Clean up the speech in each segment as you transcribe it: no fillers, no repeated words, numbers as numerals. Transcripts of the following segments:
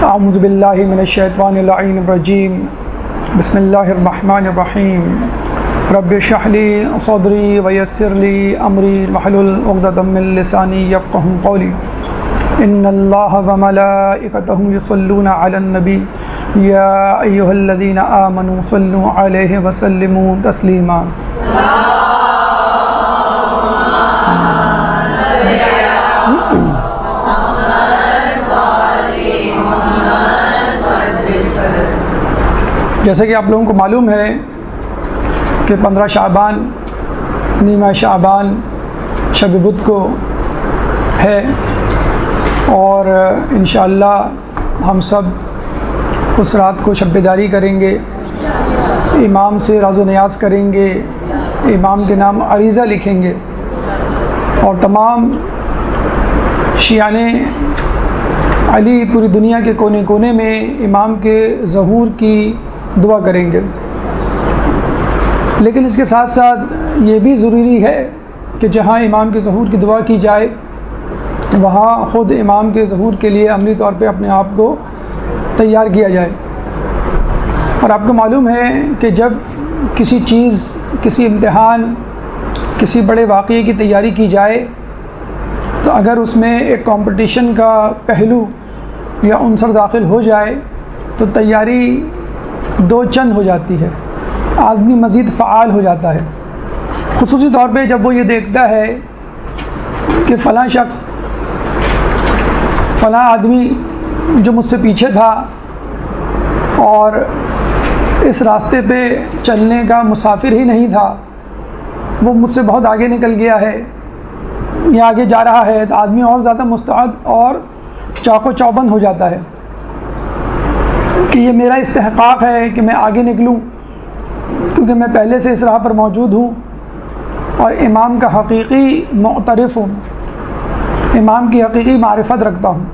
اعوذ باللہ من الشیطان اللعین الرجیم بسم اللہ الرحمن الرحیم رب اشرح لی صدری ویسر لی امری واحلل عقدۃ من لسانی یفقهوا قولی ان اللہ وملائکتہ یصلون علی النبی یا ایھا الذین آمنوا صلوا علیہ وسلموا تسلیما۔ جیسے کہ آپ لوگوں کو معلوم ہے کہ 15 شعبان نیمہ شعبان شب بدھ کو ہے، اور انشاءاللہ ہم سب اس رات کو شب بیداری کریں گے، امام سے راز و نیاز کریں گے، امام کے نام عریضہ لکھیں گے، اور تمام شیعان علی پوری دنیا کے کونے کونے میں امام کے ظہور کی دعا کریں گے۔ لیکن اس کے ساتھ ساتھ یہ بھی ضروری ہے کہ جہاں امام کے ظہور کی دعا کی جائے وہاں خود امام کے ظہور کے لیے عملی طور پہ اپنے آپ کو تیار کیا جائے۔ اور آپ کو معلوم ہے کہ جب کسی چیز، کسی امتحان، کسی بڑے واقعے کی تیاری کی جائے تو اگر اس میں ایک کمپٹیشن کا پہلو یا عنصر داخل ہو جائے تو تیاری دو چند ہو جاتی ہے، آدمی مزید فعال ہو جاتا ہے، خصوصی طور پہ جب وہ یہ دیکھتا ہے کہ فلاں شخص، فلاں آدمی جو مجھ سے پیچھے تھا اور اس راستے پہ چلنے کا مسافر ہی نہیں تھا، وہ مجھ سے بہت آگے نکل گیا ہے یا آگے جا رہا ہے، تو آدمی اور زیادہ مستعد اور چاق و چوبند ہو جاتا ہے کہ یہ میرا استحقاق ہے کہ میں آگے نکلوں، کیونکہ میں پہلے سے اس راہ پر موجود ہوں اور امام کا حقیقی معترف ہوں، امام کی حقیقی معرفت رکھتا ہوں۔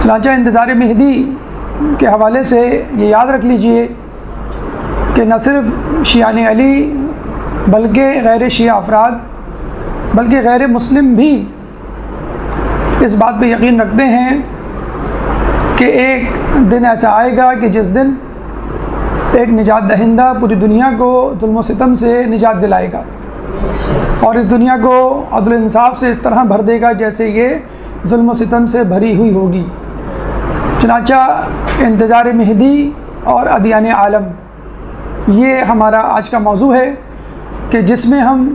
چنانچہ انتظار مہدی کے حوالے سے یہ یاد رکھ لیجئے کہ نہ صرف شیعان علی بلکہ غیر شیعہ افراد، بلکہ غیر مسلم بھی اس بات پہ یقین رکھتے ہیں کہ ایک دن ایسا آئے گا کہ جس دن ایک نجات دہندہ پوری دنیا کو ظلم و ستم سے نجات دلائے گا اور اس دنیا کو عدل و انصاف سے اس طرح بھر دے گا جیسے یہ ظلم و ستم سے بھری ہوئی ہوگی۔ چنانچہ انتظار مہدی اور ادیان عالم، یہ ہمارا آج کا موضوع ہے کہ جس میں ہم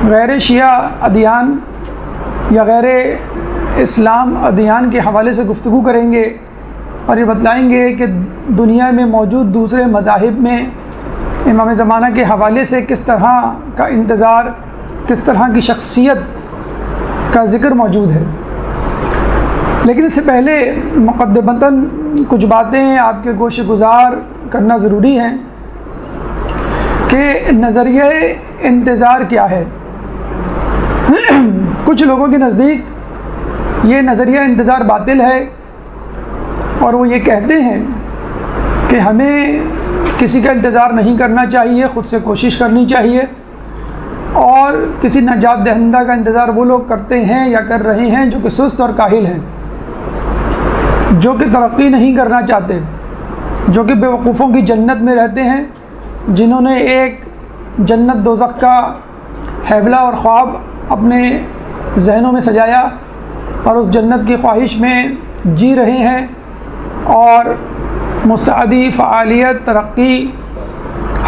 غیر شیعہ ادیان یا غیر اسلام ادیان کے حوالے سے گفتگو کریں گے اور یہ بتلائیں گے کہ دنیا میں موجود دوسرے مذاہب میں امام زمانہ کے حوالے سے کس طرح کا انتظار، کس طرح کی شخصیت کا ذکر موجود ہے۔ لیکن اس سے پہلے مقدمتاً کچھ باتیں آپ کے گوش گزار کرنا ضروری ہیں کہ نظریہ انتظار کیا ہے۔ کچھ لوگوں کے نزدیک یہ نظریہ انتظار باطل ہے اور وہ یہ کہتے ہیں کہ ہمیں کسی کا انتظار نہیں کرنا چاہیے، خود سے کوشش کرنی چاہیے، اور کسی نجات دہندہ کا انتظار وہ لوگ کرتے ہیں یا کر رہے ہیں جو کہ سست اور کاہل ہیں، جو کہ ترقی نہیں کرنا چاہتے، جو کہ بیوقوفوں کی جنت میں رہتے ہیں، جنہوں نے ایک جنت دوزخ کا حیبلہ اور خواب اپنے ذہنوں میں سجایا اور اس جنت کی خواہش میں جی رہے ہیں اور مستعدی، فعالیت، ترقی،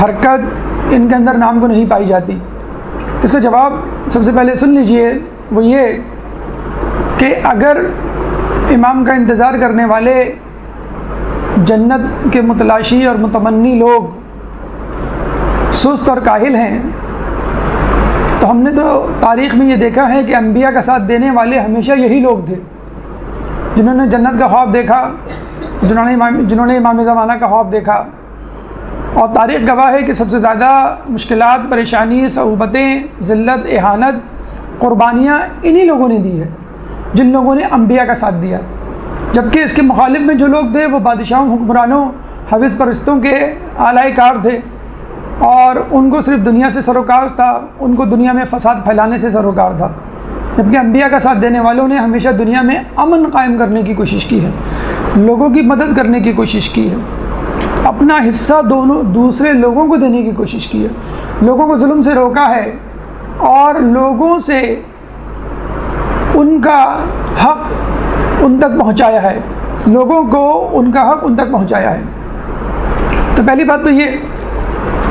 حرکت ان کے اندر نام کو نہیں پائی جاتی۔ اس کا جواب سب سے پہلے سن لیجئے، وہ یہ کہ اگر امام کا انتظار کرنے والے جنت کے متلاشی اور متمنی لوگ سست اور کاہل ہیں تو ہم نے تو تاریخ میں یہ دیکھا ہے کہ انبیاء کا ساتھ دینے والے ہمیشہ یہی لوگ تھے جنہوں نے جنت کا خواب دیکھا، جنہوں نے امام زمانہ کا خواب دیکھا، اور تاریخ گواہ ہے کہ سب سے زیادہ مشکلات، پریشانی، صعوبتیں، ذلت، اہانت، قربانیاں انہی لوگوں نے دی ہے جن لوگوں نے انبیاء کا ساتھ دیا، جبکہ اس کے مخالف میں جو لوگ تھے وہ بادشاہوں، حکمرانوں، حوث پرستوں کے اعلی کار تھے اور ان کو صرف دنیا سے سروکار تھا، ان کو دنیا میں فساد پھیلانے سے سروکار تھا، جبکہ انبیاء کا ساتھ دینے والوں نے ہمیشہ دنیا میں امن قائم کرنے کی کوشش کی ہے۔ لوگوں کی مدد کرنے کی کوشش کی ہے، اپنا حصہ دوسرے لوگوں کو دینے کی کوشش کی ہے، لوگوں کو ظلم سے روکا ہے اور لوگوں سے ان کا حق ان تک پہنچایا ہے، لوگوں کو ان کا حق ان تک پہنچایا ہے۔ تو پہلی بات تو یہ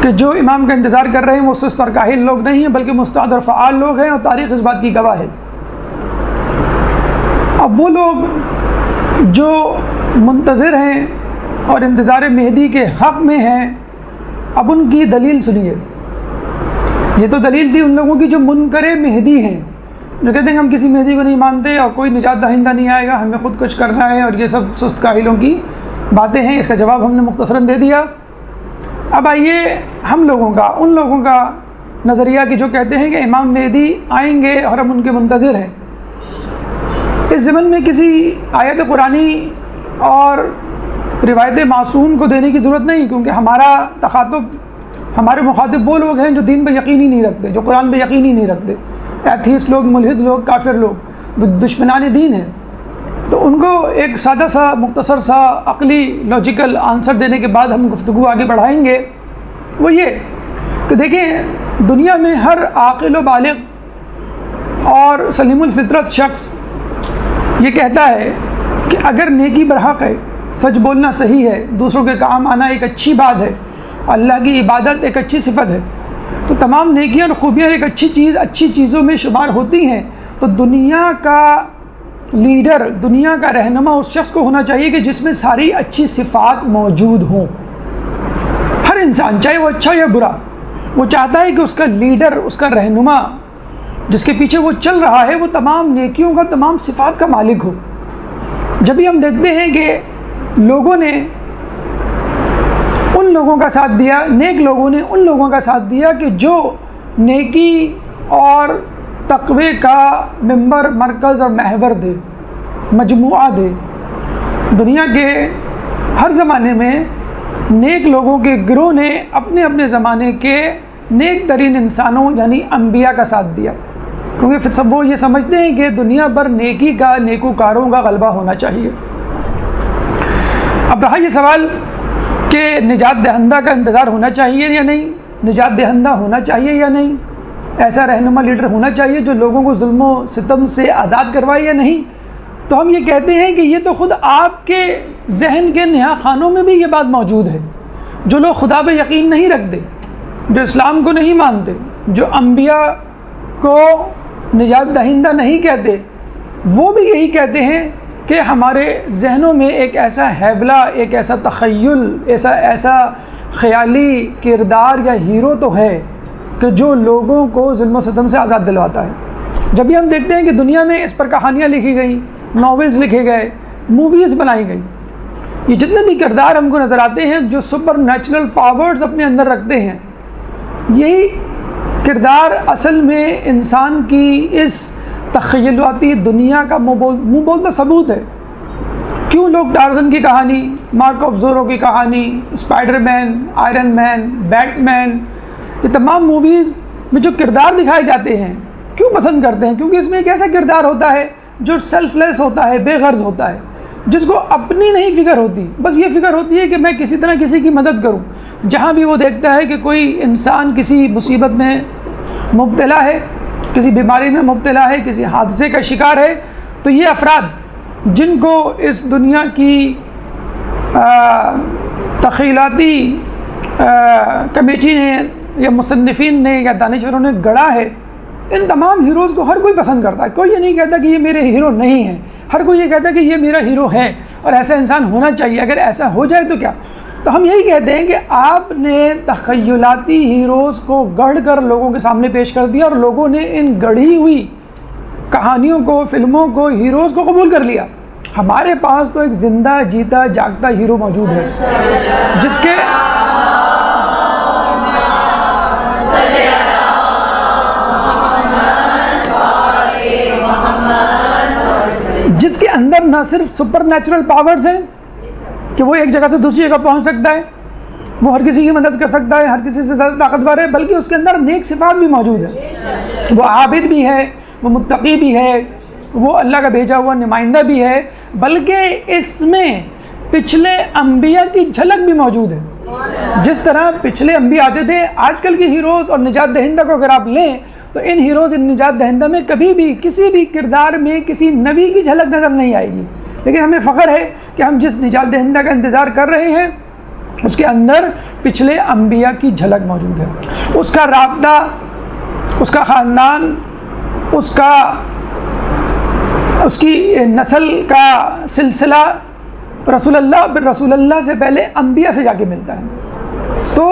کہ جو امام کا انتظار کر رہے ہیں وہ سست اور کاہل لوگ نہیں ہیں، بلکہ مستعد اور فعال لوگ ہیں، اور تاریخ اس بات کی گواہ ہے۔ اب وہ لوگ جو منتظر ہیں اور انتظار مہدی کے حق میں ہیں، اب ان کی دلیل سنیے۔ یہ تو دلیل تھی ان لوگوں کی جو منکر مہدی ہیں، جو کہتے ہیں کہ ہم کسی مہدی کو نہیں مانتے اور کوئی نجات دہندہ نہیں آئے گا، ہمیں خود کچھ کرنا ہے، اور یہ سب سست کاہلوں کی باتیں ہیں۔ اس کا جواب ہم نے مختصراً دے دیا۔ اب آئیے ہم لوگوں کا، ان لوگوں کا نظریہ کہ جو کہتے ہیں کہ امام مہدی آئیں گے اور ہم ان کے منتظر ہیں۔ اس ضمن میں کسی آیت قرآنی اور روایت معصوم کو دینے کی ضرورت نہیں، کیونکہ ہمارے مخاطب وہ لوگ ہیں جو دین پہ یقین ہی نہیں رکھتے، جو قرآن پہ یقین ہی نہیں رکھتے، ایتھیسٹ لوگ، ملحد لوگ، کافر لوگ، دشمنان دین ہیں۔ تو ان کو ایک سادہ سا، مختصر سا، عقلی، لاجیکل آنسر دینے کے بعد ہم گفتگو آگے بڑھائیں گے۔ وہ یہ کہ دیکھیں، دنیا میں ہر عاقل و بالغ اور سلیم الفطرت شخص یہ کہتا ہے کہ اگر نیکی برحق ہے، سچ بولنا صحیح ہے، دوسروں کے کام آنا ایک اچھی بات ہے، اللہ کی عبادت ایک اچھی صفت ہے، تو تمام نیکیاں اور خوبیاں ایک اچھی چیزوں میں شمار ہوتی ہیں، تو دنیا کا لیڈر، دنیا کا رہنما اس شخص کو ہونا چاہیے کہ جس میں ساری اچھی صفات موجود ہوں۔ ہر انسان، چاہے وہ اچھا یا برا، وہ چاہتا ہے کہ اس کا لیڈر، اس کا رہنما جس کے پیچھے وہ چل رہا ہے، وہ تمام نیکیوں کا، تمام صفات کا مالک ہو۔ جب بھی ہم دیکھتے ہیں کہ لوگوں نے ان لوگوں کا ساتھ دیا، نیک لوگوں نے ان لوگوں کا ساتھ دیا کہ جو نیکی اور تقوی کا ممبر، مرکز اور محور دے، مجموعہ دے۔ دنیا کے ہر زمانے میں نیک لوگوں کے گروہ نے اپنے اپنے زمانے کے نیک ترین انسانوں یعنی انبیاء کا ساتھ دیا، کیونکہ سب وہ یہ سمجھتے ہیں کہ دنیا پر نیکی کا، نیکوکاروں کا غلبہ ہونا چاہیے۔ اب رہا یہ سوال کہ نجات دہندہ کا انتظار ہونا چاہیے یا نہیں، نجات دہندہ ہونا چاہیے یا نہیں، ایسا رہنما لیڈر ہونا چاہیے جو لوگوں کو ظلم و ستم سے آزاد کروائے یا نہیں، تو ہم یہ کہتے ہیں کہ یہ تو خود آپ کے ذہن کے نہا خانوں میں بھی یہ بات موجود ہے۔ جو لوگ خدا پہ یقین نہیں رکھتے، جو اسلام کو نہیں مانتے، جو انبیاء کو نجات دہندہ نہیں کہتے، وہ بھی یہی کہتے ہیں کہ ہمارے ذہنوں میں ایک ایسا حیبلہ، ایک ایسا تخیل، ایسا خیالی کردار یا ہیرو تو ہے کہ جو لوگوں کو ظلم و ستم سے آزاد دلواتا ہے۔ جب بھی ہم دیکھتے ہیں کہ دنیا میں اس پر کہانیاں لکھی گئیں، ناولز لکھے گئے، موویز بنائی گئی، یہ جتنے بھی کردار ہم کو نظر آتے ہیں جو سپر نیچرل پاورز اپنے اندر رکھتے ہیں، یہی کردار اصل میں انسان کی اس تخیلاتی دنیا کا منہ بولتا ثبوت ہے۔ کیوں لوگ ٹارزن کی کہانی، مارک آف زورو کی کہانی، اسپائڈر مین، آئرن مین، بیٹ مین، یہ تمام موویز میں جو کردار دکھائے جاتے ہیں کیوں پسند کرتے ہیں؟ کیونکہ اس میں ایک ایسا کردار ہوتا ہے جو سیلف لیس ہوتا ہے، بے غرض ہوتا ہے، جس کو اپنی نہیں فکر ہوتی، بس یہ فکر ہوتی ہے کہ میں کسی طرح کسی کی مدد کروں۔ جہاں بھی وہ دیکھتا ہے کہ کوئی انسان کسی مصیبت میں مبتلا ہے، کسی بیماری میں مبتلا ہے، کسی حادثے کا شکار ہے، تو یہ افراد جن کو اس دنیا کی تخیلاتی کمیٹی نے یا مصنفین نے یا دانشوروں نے گڑھا ہے، ان تمام ہیروز کو ہر کوئی پسند کرتا ہے۔ کوئی یہ نہیں کہتا کہ یہ میرے ہیرو نہیں ہیں، ہر کوئی یہ کہتا ہے کہ یہ میرا ہیرو ہے اور ایسا انسان ہونا چاہیے۔ اگر ایسا ہو جائے تو کیا؟ تو ہم یہی کہتے ہیں کہ آپ نے تخیلاتی ہیروز کو گڑھ کر لوگوں کے سامنے پیش کر دیا اور لوگوں نے ان گڑھی ہوئی کہانیوں کو، فلموں کو، ہیروز کو قبول کر لیا۔ ہمارے پاس تو ایک زندہ جیتا جاگتا ہیرو موجود ہے جس کے اندر نہ صرف سپر نیچرل پاورز ہیں کہ وہ ایک جگہ سے دوسری جگہ پہنچ سکتا ہے، وہ ہر کسی کی مدد کر سکتا ہے، ہر کسی سے زیادہ طاقتور ہے، بلکہ اس کے اندر نیک صفات بھی موجود ہیں۔ وہ عابد بھی ہے، وہ متقی بھی ہے، وہ اللہ کا بھیجا ہوا نمائندہ بھی ہے، بلکہ اس میں پچھلے انبیاء کی جھلک بھی موجود ہے۔ جس طرح پچھلے انبیاء آتے تھے، آج کل کی ہیروز اور نجات دہندہ کو اگر آپ لیں تو ان ہیروز ان نجات دہندہ میں کبھی بھی کسی بھی کردار میں کسی نبی کی جھلک نظر نہیں آئے گی، لیکن ہمیں فخر ہے کہ ہم جس نجات دہندہ کا انتظار کر رہے ہیں اس کے اندر پچھلے انبیاء کی جھلک موجود ہے، اس کا رابطہ، اس کا خاندان، اس کی نسل کا سلسلہ رسول اللہ سے پہلے انبیاء سے جا کے ملتا ہے۔ تو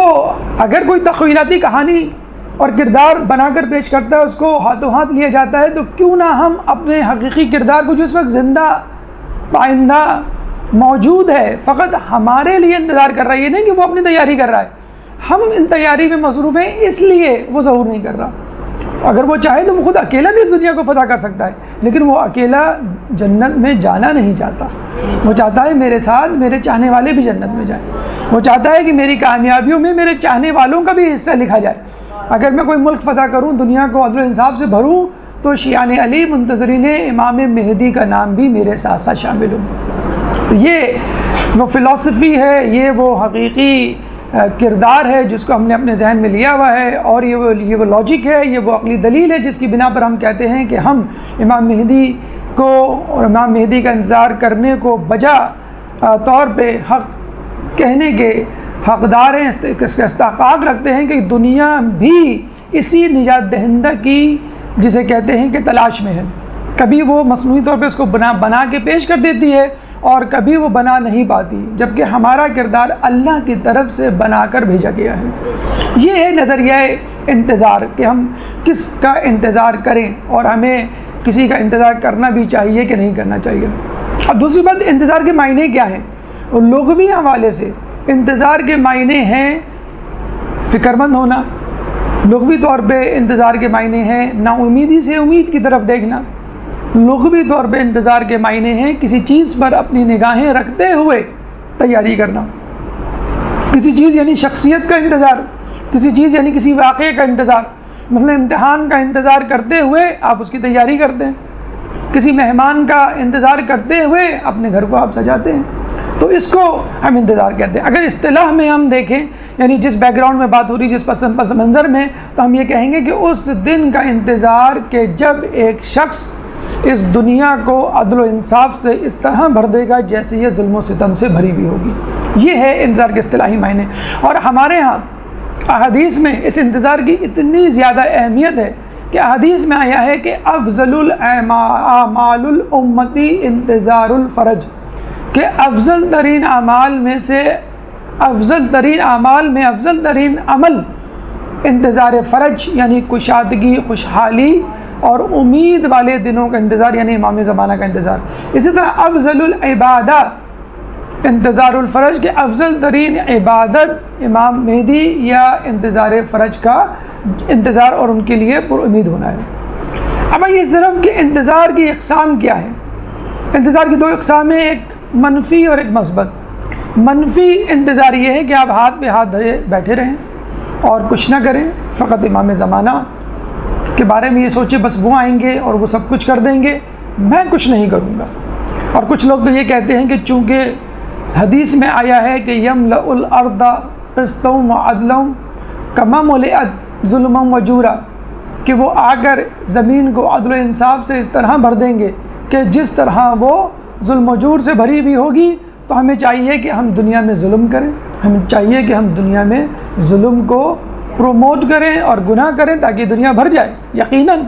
اگر کوئی تخیلاتی کہانی اور کردار بنا کر پیش کرتا ہے، اس کو ہاتھوں ہاتھ لیا جاتا ہے، تو کیوں نہ ہم اپنے حقیقی کردار کو جو اس وقت زندہ پائندہ موجود ہے، فقط ہمارے لیے انتظار کر رہا ہے، یہ نہیں کہ وہ اپنی تیاری کر رہا ہے، ہم ان تیاری میں مصروف ہیں، اس لیے وہ ظہور نہیں کر رہا۔ اگر وہ چاہے تو وہ خود اکیلا بھی اس دنیا کو فتح کر سکتا ہے، لیکن وہ اکیلا جنت میں جانا نہیں چاہتا۔ وہ چاہتا ہے میرے ساتھ میرے چاہنے والے بھی جنت میں جائیں، وہ چاہتا ہے کہ میری کامیابیوں میں میرے چاہنے والوں کا بھی حصہ لکھا جائے۔ اگر میں کوئی ملک فتح کروں، دنیا کو عدل و انصاف سے بھروں، تو شیعان علی منتظرین امام مہدی کا نام بھی میرے ساتھ ساتھ شامل ہوں۔ یہ وہ فلسفی ہے، یہ وہ حقیقی کردار ہے جس کو ہم نے اپنے ذہن میں لیا ہوا ہے، اور یہ وہ لاجک ہے، یہ وہ عقلی دلیل ہے جس کی بنا پر ہم کہتے ہیں کہ ہم امام مہدی کو اور امام مہدی کا انتظار کرنے کو بجا طور پہ حق کہنے کے حقدار ہیں، اس کا استحقاق رکھتے ہیں کہ دنیا بھی اسی نجات دہندہ کی جسے کہتے ہیں کہ تلاش میں ہے۔ کبھی وہ مصنوعی طور پہ اس کو بنا کے پیش کر دیتی ہے، اور کبھی وہ بنا نہیں پاتی، جبکہ ہمارا کردار اللہ کی طرف سے بنا کر بھیجا گیا ہے۔ یہ ہے نظریہ انتظار کہ ہم کس کا انتظار کریں، اور ہمیں کسی کا انتظار کرنا بھی چاہیے کہ نہیں کرنا چاہیے۔ اب دوسری بات، انتظار کے معنی کیا ہیں؟ لغوی حوالے سے انتظار کے معنی ہیں فکر مند ہونا، لغوی طور پہ انتظار کے معنی ہیں نا امیدی سے امید کی طرف دیکھنا، لغوی طور پہ انتظار کے معنی ہیں کسی چیز پر اپنی نگاہیں رکھتے ہوئے تیاری کرنا، کسی چیز یعنی شخصیت کا انتظار، کسی چیز یعنی کسی واقعے کا انتظار، مثلا امتحان کا انتظار کرتے ہوئے آپ اس کی تیاری کرتے ہیں، کسی مہمان کا انتظار کرتے ہوئے اپنے گھر کو آپ سجاتے ہیں، تو اس کو ہم انتظار کہتے ہیں۔ اگر اصطلاح میں ہم دیکھیں، یعنی جس بیک گراؤنڈ میں بات ہو رہی، جس پس منظر میں، تو ہم یہ کہیں گے کہ اس دن کا انتظار کہ جب ایک شخص اس دنیا کو عدل و انصاف سے اس طرح بھر دے گا جیسے یہ ظلم و ستم سے بھری ہوئی ہوگی۔ یہ ہے انتظار کے اصطلاحی معنی، اور ہمارے ہاں احادیث میں اس انتظار کی اتنی زیادہ اہمیت ہے کہ احادیث میں آیا ہے کہ افضل الاعمال الامتی انتظار الفرج، کہ افضل ترین اعمال میں سے افضل ترین اعمال میں افضل ترین عمل انتظار فرج، یعنی کشادگی، خوشحالی اور امید والے دنوں کا انتظار، یعنی امام زمانہ کا انتظار۔ اسی طرح افضل العبادہ انتظار الفرج، کہ افضل ترین عبادت امام مہدی یا انتظار فرج کا انتظار اور ان کے لیے پر امید ہونا ہے۔ اب یہ صرف کہ انتظار کی اقسام کیا ہے؟ انتظار کی دو اقسام ہیں، ایک منفی اور ایک مثبت۔ منفی انتظار یہ ہے کہ آپ ہاتھ پہ ہاتھ دھرے بیٹھے رہیں اور کچھ نہ کریں، فقط امام زمانہ کے بارے میں یہ سوچے بس وہ آئیں گے اور وہ سب کچھ کر دیں گے، میں کچھ نہیں کروں گا۔ اور کچھ لوگ تو یہ کہتے ہیں کہ چونکہ حدیث میں آیا ہے کہ یملأ الارض قسطا وعدلا کما ملئت ظلما وجورا، کہ وہ آ کر زمین کو عدل و انصاف سے اس طرح بھر دیں گے کہ جس طرح وہ ظلم و جور سے بھری ہوئی ہوگی۔ تو ہمیں چاہیے کہ ہم دنیا میں ظلم کریں، ہمیں چاہیے کہ ہم دنیا میں ظلم کو پروموٹ کریں اور گناہ کریں تاکہ دنیا بھر جائے۔ یقیناً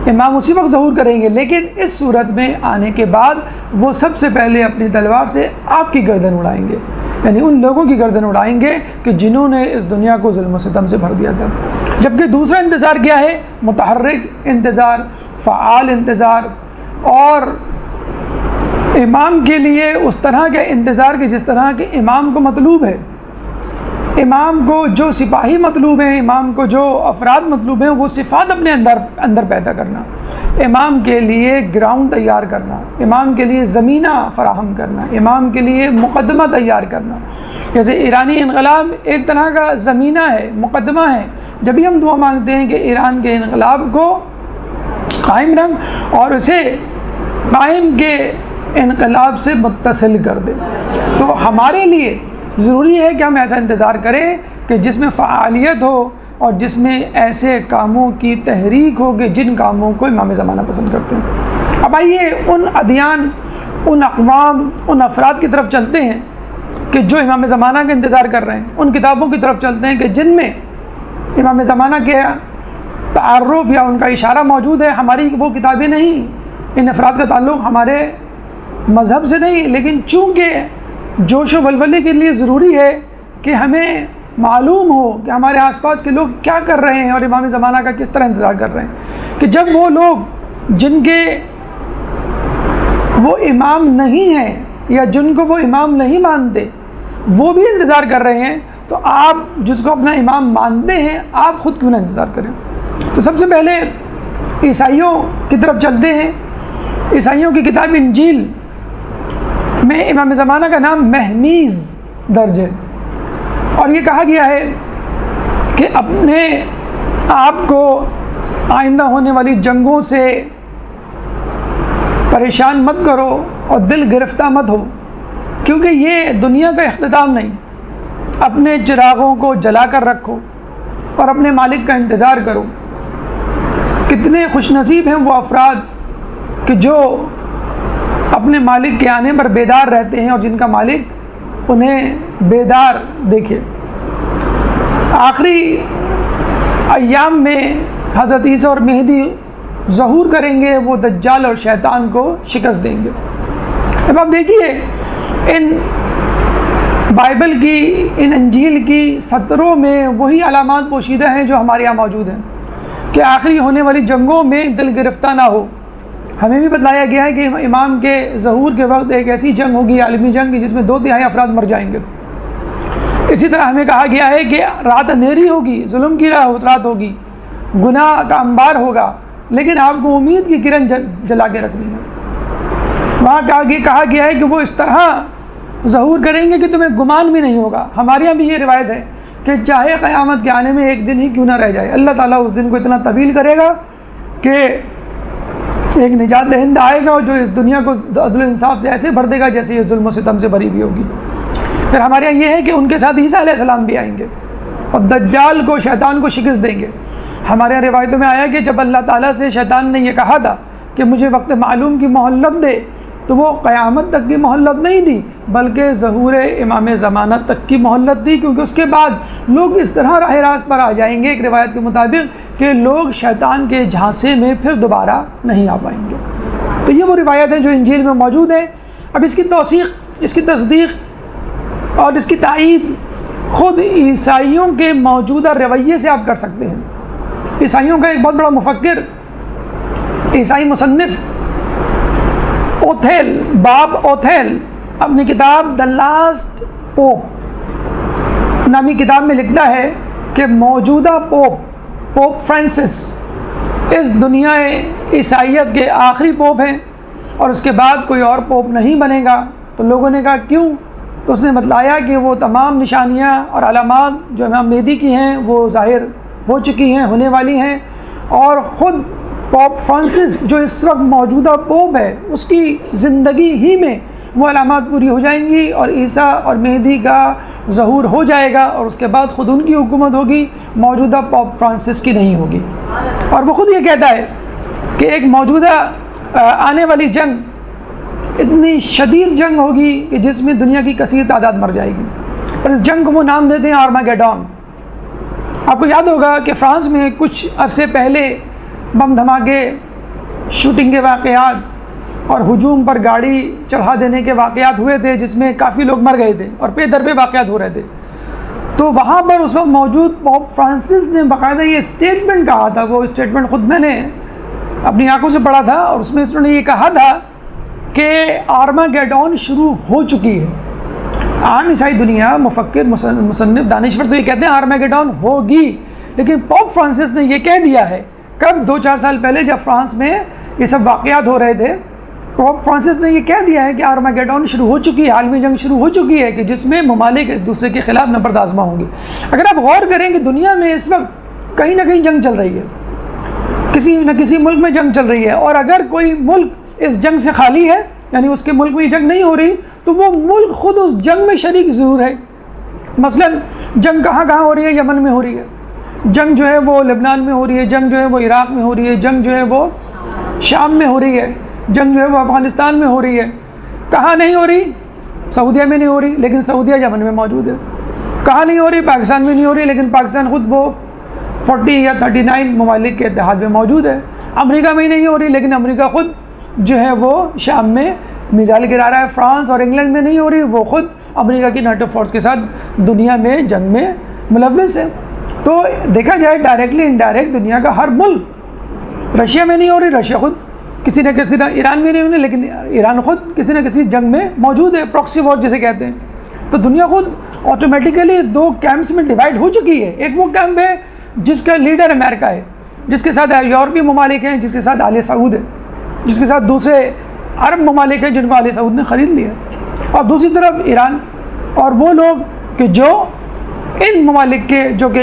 امام اسی وقت ظہور کریں گے، لیکن اس صورت میں آنے کے بعد وہ سب سے پہلے اپنی تلوار سے آپ کی گردن اڑائیں گے، یعنی ان لوگوں کی گردن اڑائیں گے کہ جنہوں نے اس دنیا کو ظلم و ستم سے بھر دیا تھا۔ جبکہ دوسرا انتظار کیا ہے؟ متحرک انتظار، فعال انتظار، اور امام کے لیے اس طرح کے انتظار کے جس طرح کے امام کو مطلوب ہے، امام کو جو سپاہی مطلوب ہیں، امام کو جو افراد مطلوب ہیں، وہ صفات اپنے اندر پیدا کرنا، امام کے لیے گراؤنڈ تیار کرنا، امام کے لیے زمینہ فراہم کرنا، امام کے لیے مقدمہ تیار کرنا۔ جیسے ایرانی انقلاب ایک طرح کا زمینہ ہے، مقدمہ ہے۔ جب بھی ہم دعا مانگتے ہیں کہ ایران کے انقلاب کو قائم رکھ اور اسے قائم کے انقلاب سے متصل کر دے۔ تو ہمارے لیے ضروری ہے کہ ہم ایسا انتظار کریں کہ جس میں فعالیت ہو اور جس میں ایسے کاموں کی تحریک ہو کہ جن کاموں کو امام زمانہ پسند کرتے ہیں۔ اب آئیے ان ادیان، ان اقوام، ان افراد کی طرف چلتے ہیں کہ جو امام زمانہ کا انتظار کر رہے ہیں، ان کتابوں کی طرف چلتے ہیں کہ جن میں امام زمانہ کے تعارف یا ان کا اشارہ موجود ہے۔ ہماری وہ کتابیں نہیں، ان افراد کا تعلق ہمارے مذہب سے نہیں، لیکن چونکہ جوش و ولولے کے لیے ضروری ہے کہ ہمیں معلوم ہو کہ ہمارے آس پاس کے لوگ کیا کر رہے ہیں اور امام زمانہ کا کس طرح انتظار کر رہے ہیں، کہ جب وہ لوگ جن کے وہ امام نہیں ہیں یا جن کو وہ امام نہیں مانتے وہ بھی انتظار کر رہے ہیں، تو آپ جس کو اپنا امام مانتے ہیں آپ خود کیوں نہ انتظار کریں۔ تو سب سے پہلے عیسائیوں کی طرف چلتے ہیں۔ عیسائیوں کی کتاب انجیل میں امام زمانہ کا نام مہمیز درج ہے، اور یہ کہا گیا ہے کہ اپنے آپ کو آئندہ ہونے والی جنگوں سے پریشان مت کرو اور دل گرفتہ مت ہو، کیونکہ یہ دنیا کا اختتام نہیں۔ اپنے چراغوں کو جلا کر رکھو اور اپنے مالک کا انتظار کرو۔ کتنے خوش نصیب ہیں وہ افراد کہ جو اپنے مالک کے آنے پر بیدار رہتے ہیں اور جن کا مالک انہیں بیدار دیکھے۔ آخری ایام میں حضرت عیسیٰ اور مہدی ظہور کریں گے، وہ دجال اور شیطان کو شکست دیں گے۔ اب آپ دیکھیے ان بائبل کی، ان انجیل کی سطروں میں وہی علامات پوشیدہ ہیں جو ہمارے یہاں موجود ہیں کہ آخری ہونے والی جنگوں میں دل گرفتہ نہ ہو۔ ہمیں بھی بتلایا گیا ہے کہ امام کے ظہور کے وقت ایک ایسی جنگ ہوگی، عالمی جنگ کی، جس میں 2/3 افراد مر جائیں گے۔ اسی طرح ہمیں کہا گیا ہے کہ رات اندھیری ہوگی، ظلم کی رات ہوگی، گناہ کا انبار ہوگا، لیکن آپ کو امید کی کرن جلا کے رکھنی ہے۔ وہاں کہا گیا ہے کہ وہ اس طرح ظہور کریں گے کہ تمہیں گمان بھی نہیں ہوگا۔ ہمارے یہاں بھی یہ روایت ہے کہ چاہے قیامت کے آنے میں ایک دن ہی کیوں نہ رہ جائے، اللہ تعالیٰ اس دن کو اتنا طویل کرے گا کہ ایک نجات دہندہ آئے گا اور جو اس دنیا کو عدل و انصاف سے ایسے بھر دے گا جیسے یہ ظلم و ستم سے بھری ہوئی ہوگی۔ پھر ہمارے یہاں یہ ہے کہ ان کے ساتھ عیسیٰ علیہ السلام بھی آئیں گے اور دجال کو، شیطان کو شکست دیں گے۔ ہمارے یہاں روایتوں میں آیا کہ جب اللہ تعالیٰ سے شیطان نے یہ کہا تھا کہ مجھے وقت معلوم کی مہلت دے، تو وہ قیامت تک کی مہلت نہیں دی بلکہ ظہور امام زمانہ تک کی مہلت دی، کیونکہ اس کے بعد لوگ اس طرح راہ راست پر آ جائیں گے ایک روایت کے مطابق کہ لوگ شیطان کے جھانسے میں پھر دوبارہ نہیں آ پائیں گے۔ تو یہ وہ روایت ہیں جو انجیل میں موجود ہیں۔ اب اس کی توثیق، اس کی تصدیق اور اس کی تائید خود عیسائیوں کے موجودہ رویے سے آپ کر سکتے ہیں۔ عیسائیوں کا ایک بہت بڑا مفکر، عیسائی مصنف باب اوتھیل اپنی کتاب دا لاسٹ پوپ نامی کتاب میں لکھتا ہے کہ موجودہ پوپ فرانسس اس دنیا عیسائیت کے آخری پوپ ہیں اور اس کے بعد کوئی اور پوپ نہیں بنے گا۔ تو لوگوں نے کہا کیوں؟ تو اس نے بتلایا کہ وہ تمام نشانیاں اور علامات جو امام مہدی کی ہیں وہ ظاہر ہو چکی ہیں، ہونے والی ہیں، اور خود پوپ فرانسس جو اس وقت موجودہ پوپ ہے اس کی زندگی ہی میں وہ علامات پوری ہو جائیں گی اور عیسیٰ اور مہدی کا ظہور ہو جائے گا، اور اس کے بعد خود ان کی حکومت ہوگی، موجودہ پوپ فرانسس کی نہیں ہوگی۔ اور وہ خود یہ کہتا ہے کہ ایک موجودہ آنے والی جنگ اتنی شدید جنگ ہوگی کہ جس میں دنیا کی کثیر تعداد مر جائے گی، اور اس جنگ کو وہ نام دیتے ہیں آرماگیڈون۔ آپ کو یاد ہوگا کہ فرانس میں کچھ عرصے پہلے بم دھماکے، شوٹنگ کے واقعات اور ہجوم پر گاڑی چڑھا دینے کے واقعات ہوئے تھے جس میں کافی لوگ مر گئے تھے اور پے در پہ واقعات ہو رہے تھے۔ تو وہاں پر اس وقت موجود پوپ فرانسس نے باقاعدہ یہ اسٹیٹمنٹ کہا تھا، وہ اسٹیٹمنٹ خود میں نے اپنی آنکھوں سے پڑھا تھا، اور اس میں انہوں نے یہ کہا تھا کہ آرماگیڈون شروع ہو چکی ہے۔ عام عیسائی دنیا، مفکر، مصنف، دانشور تو یہ کہتے ہیں آرماگیڈون ہوگی، لیکن پوپ فرانسس نے یہ کہہ دیا ہے کب 2-4 سال پہلے جب فرانس میں یہ سب واقعات ہو رہے تھے، پوپ فرانسس نے یہ کہہ دیا ہے کہ آرماگیڈون شروع ہو چکی ہے، عالمی جنگ شروع ہو چکی ہے کہ جس میں ممالک ایک دوسرے کے خلاف نبرد آزما ہوں گے۔ اگر آپ غور کریں کہ دنیا میں اس وقت کہیں نہ کہیں جنگ چل رہی ہے، کسی نہ کسی ملک میں جنگ چل رہی ہے، اور اگر کوئی ملک اس جنگ سے خالی ہے یعنی اس کے ملک میں جنگ نہیں ہو رہی تو وہ ملک خود اس جنگ میں شریک ضرور ہے. مثلا جنگ کہاں کہاں ہو رہی ہے؟ یمن میں ہو رہی ہے جنگ، جو ہے وہ لبنان میں ہو رہی ہے جنگ، جو ہے وہ عراق میں ہو رہی ہے جنگ، جو ہے وہ شام میں ہو رہی ہے جنگ، جو ہے وہ افغانستان میں ہو رہی ہے. کہاں نہیں ہو رہی؟ سعودیہ میں نہیں ہو رہی لیکن سعودیہ یمن میں موجود ہے. کہاں نہیں ہو رہی؟ پاکستان میں نہیں ہو رہی لیکن پاکستان خود وہ 40 یا 39 ممالک کے اتحاد میں موجود ہے. امریکہ میں نہیں ہو رہی لیکن امریکہ خود جو ہے وہ شام میں میزائل گرا رہا ہے. فرانس اور انگلینڈ میں نہیں ہو رہی، وہ خود امریکہ کی نیٹو فورس کے ساتھ دنیا میں جنگ میں ملوث ہے. تو دیکھا جائے ڈائریکٹلی انڈائریکٹ دنیا کا ہر ملک، رشیا میں نہیں ہو رہی، رشیا خود کسی نہ کسی طرح، ایران میں نہیں ہو رہی لیکن ایران خود کسی نہ کسی جنگ میں موجود ہے، پراکسی وار جسے کہتے ہیں. تو دنیا خود آٹومیٹیکلی دو کیمپس میں ڈیوائڈ ہو چکی ہے. ایک وہ کیمپ ہے جس کا لیڈر امریکہ ہے، جس کے ساتھ یورپی ممالک ہیں، جس کے ساتھ آل سعود ہے، جس کے ساتھ دوسرے عرب ممالک ہیں جن کو آل سعود نے خرید لیا، اور دوسری طرف ایران اور وہ لوگ کہ جو ان ممالک کے، جو کہ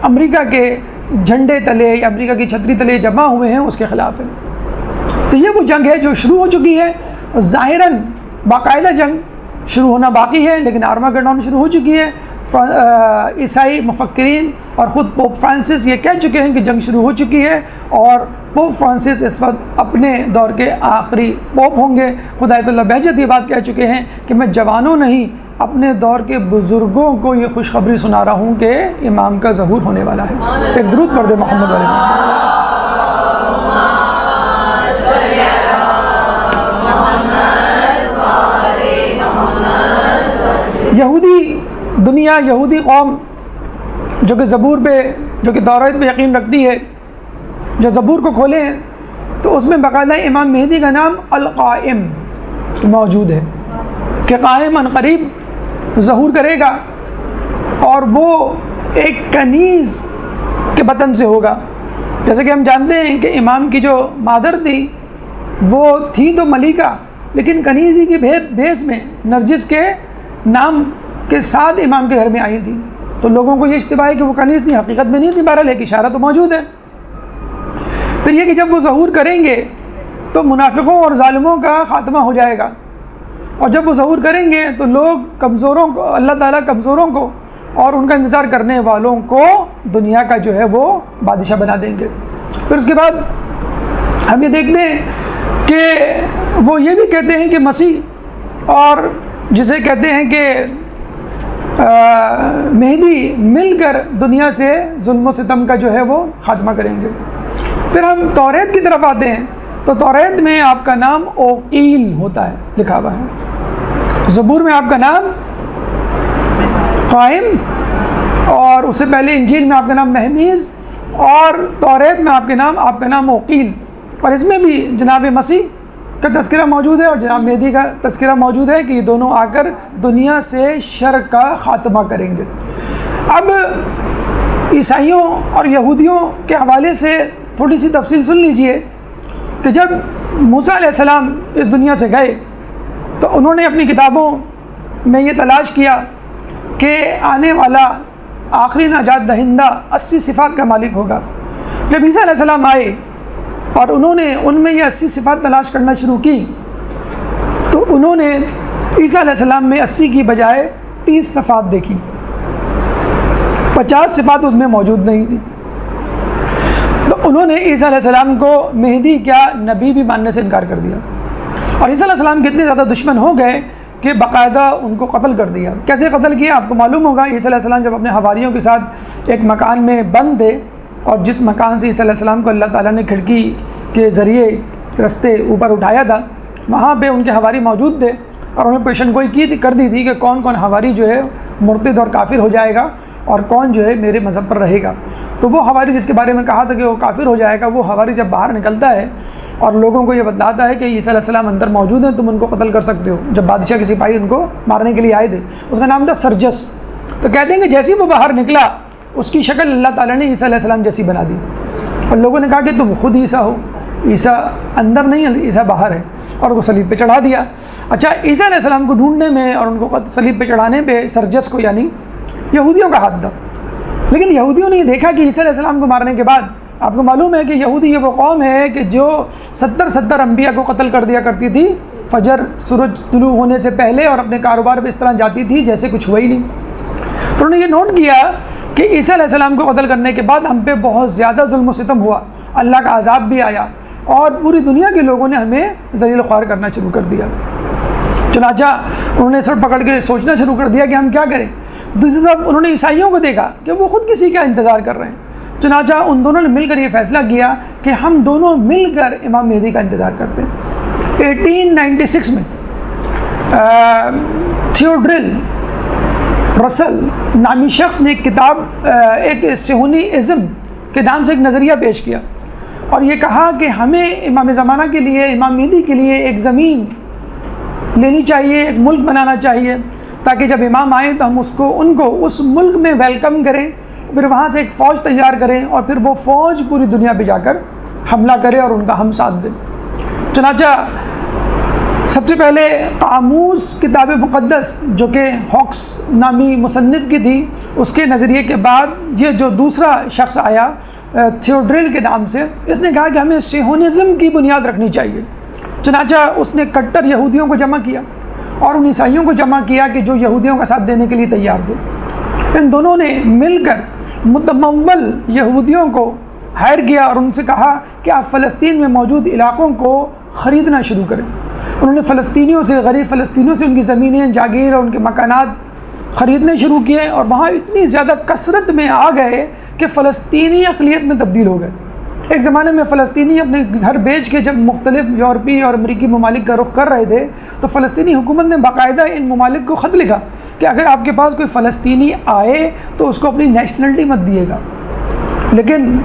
امریکہ کے جھنڈے تلے یا امریکہ کی چھتری تلے جمع ہوئے ہیں، اس کے خلاف ہے. تو یہ وہ جنگ ہے جو شروع ہو چکی ہے. ظاہراً باقاعدہ جنگ شروع ہونا باقی ہے لیکن آرماگیڈون شروع ہو چکی ہے. عیسائی مفکرین اور خود پوپ فرانسس یہ کہہ چکے ہیں کہ جنگ شروع ہو چکی ہے، اور پوپ فرانسس اس وقت اپنے دور کے آخری پوپ ہوں گے. خدا آیت اللہ بہجت یہ بات کہہ چکے ہیں کہ میں جوانوں نہیں، اپنے دور کے بزرگوں کو یہ خوشخبری سنا رہا ہوں کہ امام کا ظہور ہونے والا ہے. ایک درود پڑھ دے محمد علیہ. یہودی دنیا، یہودی قوم جو کہ زبور پہ، جو کہ توریت پہ یقین رکھتی ہے، جو زبور کو کھولے ہیں تو اس میں باقاعدہ امام مہدی کا نام القائم موجود ہے کہ قائم عن قریب ظہور کرے گا، اور وہ ایک کنیز کے بطن سے ہوگا. جیسے کہ ہم جانتے ہیں کہ امام کی جو مادر تھی وہ تھی تو ملیکہ، لیکن کنیزی کی بھیس میں نرجس کے نام کے ساتھ امام کے گھر میں آئی تھی. تو لوگوں کو یہ اشتباہ ہے کہ وہ کنیز تھی، حقیقت میں نہیں تھی. بہرحال ایک اشارہ تو موجود ہے. پھر یہ کہ جب وہ ظہور کریں گے تو منافقوں اور ظالموں کا خاتمہ ہو جائے گا، اور جب وہ ظہور کریں گے تو لوگ کمزوروں کو، اللہ تعالیٰ کمزوروں کو اور ان کا انتظار کرنے والوں کو دنیا کا جو ہے وہ بادشاہ بنا دیں گے. پھر اس کے بعد ہم یہ دیکھتے ہیں کہ وہ یہ بھی کہتے ہیں کہ مسیح اور جسے کہتے ہیں کہ مہدی مل کر دنیا سے ظلم و ستم کا جو ہے وہ خاتمہ کریں گے. پھر ہم توریت کی طرف آتے ہیں تو توریت میں آپ کا نام اوقیل ہوتا ہے، لکھا ہوا ہے. زبور میں آپ کا نام قائم، اور اس سے پہلے انجیل میں آپ کا نام مہمیز، اور توریت میں آپ کا نام اوقیل. اور اس میں بھی جناب مسیح کا تذکرہ موجود ہے اور جناب مہدی کا تذکرہ موجود ہے کہ یہ دونوں آ کر دنیا سے شر کا خاتمہ کریں گے. اب عیسائیوں اور یہودیوں کے حوالے سے تھوڑی سی تفصیل سن لیجئے کہ جب موسیٰ علیہ السلام اس دنیا سے گئے تو انہوں نے اپنی کتابوں میں یہ تلاش کیا کہ آنے والا آخری نجات دہندہ 80 صفات کا مالک ہوگا. جب عیسیٰ علیہ السلام آئے اور انہوں نے ان میں یہ 80 صفات تلاش کرنا شروع کی تو انہوں نے عیسیٰ علیہ السلام میں 80 کی بجائے 30 صفات دیکھی. 50 صفات اس میں موجود نہیں تھی. تو انہوں نے عیسیٰ علیہ السلام کو مہدی کیا نبی بھی ماننے سے انکار کر دیا. اور عیسیٰ علیہ السلام کتنے زیادہ دشمن ہو گئے کہ باقاعدہ ان کو قتل کر دیا. کیسے قتل کیا آپ کو معلوم ہوگا. عیسیٰ علیہ السلام جب اپنے حواریوں کے ساتھ ایک مکان میں بند تھے اور جس مکان سے عیسیٰ علیہ السلام کو اللہ تعالیٰ نے کھڑکی کے ذریعے رستے اوپر اٹھایا تھا، وہاں پہ ان کے حواری موجود تھے اور انہیں پیشن گوئی کر دی تھی کہ کون کون حواری جو ہے مرتد اور کافر ہو جائے گا اور کون جو ہے میرے مذہب پر رہے گا. تو وہ حواری جس کے بارے میں کہا تھا کہ وہ کافر ہو جائے گا، وہ حواری جب باہر نکلتا ہے اور لوگوں کو یہ بتلاتا ہے کہ عیسیٰ علیہ السلام اندر موجود ہیں، تم ان کو قتل کر سکتے ہو. جب بادشاہ کے سپاہی ان کو مارنے کے لیے آئے تھے، اس کا نام تھا سرجس. تو کہتے ہیں کہ جیسے وہ باہر نکلا اس کی شکل اللہ تعالیٰ نے عیسیٰ علیہ السلام جیسی بنا دی، اور لوگوں نے کہا کہ تم خود عیسیٰ ہو. عیسیٰ اندر نہیں، عیسیٰ باہر ہے، اور وہ صلیب پہ چڑھا دیا. اچھا، عیسیٰ علیہ السلام کو ڈھونڈنے میں اور ان کو صلیب پہ چڑھانے پہ سرجس کو یعنی یہودیوں کا ہاتھ تھا. لیکن یہودیوں نے یہ دیکھا کہ عیسیٰ علیہ السلام کو مارنے کے بعد، آپ کو معلوم ہے کہ یہودی یہ وہ قوم ہے کہ جو 70 انبیاء کو قتل کر دیا کرتی تھی فجر سورج طلوع ہونے سے پہلے اور اپنے کاروبار پہ اس طرح جاتی تھی جیسے کچھ ہوا ہی نہیں۔ تو انہوں نے یہ نوٹ کیا کہ عیسیٰ علیہ السلام کو قتل کرنے کے بعد ہم پہ بہت زیادہ ظلم و ستم ہوا، اللہ کا عذاب بھی آیا اور پوری دنیا کے لوگوں نے ہمیں ذلیل و خوار کرنا شروع کر دیا۔ چنانچہ انہوں نے سر پکڑ کے سوچنا شروع کر دیا کہ ہم کیا کریں۔ دوسری طرف انہوں نے عیسائیوں کو دیکھا کہ وہ خود کسی کا انتظار کر رہے ہیں، چنانچہ ان دونوں نے مل کر یہ فیصلہ کیا کہ ہم دونوں مل کر امام مہدی کا انتظار کرتے ہیں۔ 1896 میں تھیوڈرل رسل نامی شخص نے ایک کتاب ایک صہیونی ازم کے نام سے ایک نظریہ پیش کیا اور یہ کہا کہ ہمیں امام زمانہ کے لیے، امام مہدی کے لیے ایک زمین لینی چاہیے، ایک ملک بنانا چاہیے تاکہ جب امام آئیں تو ہم ان کو اس ملک میں ویلکم کریں، پھر وہاں سے ایک فوج تیار کریں اور پھر وہ فوج پوری دنیا پہ جا کر حملہ کرے اور ان کا ہم ساتھ دیں۔ چنانچہ سب سے پہلے قاموس کتاب مقدس جو کہ ہاکس نامی مصنف کی تھی، اس کے نظریے کے بعد یہ جو دوسرا شخص آیا تھیوڈرل کے نام سے، اس نے کہا کہ ہمیں صہیونزم کی بنیاد رکھنی چاہیے۔ چنانچہ اس نے کٹر یہودیوں کو جمع کیا اور ان عیسائیوں کو جمع کیا کہ جو یہودیوں کا ساتھ دینے کے لیے تیار تھے۔ ان دونوں نے مل کر متمول یہودیوں کو ہائر کیا اور ان سے کہا کہ آپ فلسطین میں موجود علاقوں کو خریدنا شروع کریں۔ انہوں نے فلسطینیوں سے، غریب فلسطینیوں سے ان کی زمینیں، جاگیر اور ان کے مکانات خریدنے شروع کیے اور وہاں اتنی زیادہ کثرت میں آ گئے کہ فلسطینی اقلیت میں تبدیل ہو گئے۔ ایک زمانے میں فلسطینی اپنے گھر بیچ کے جب مختلف یورپی اور امریکی ممالک کا رخ کر رہے تھے تو فلسطینی حکومت نے باقاعدہ ان ممالک کو خط لکھا کہ اگر آپ کے پاس کوئی فلسطینی آئے تو اس کو اپنی نیشنلٹی مت دیے گا، لیکن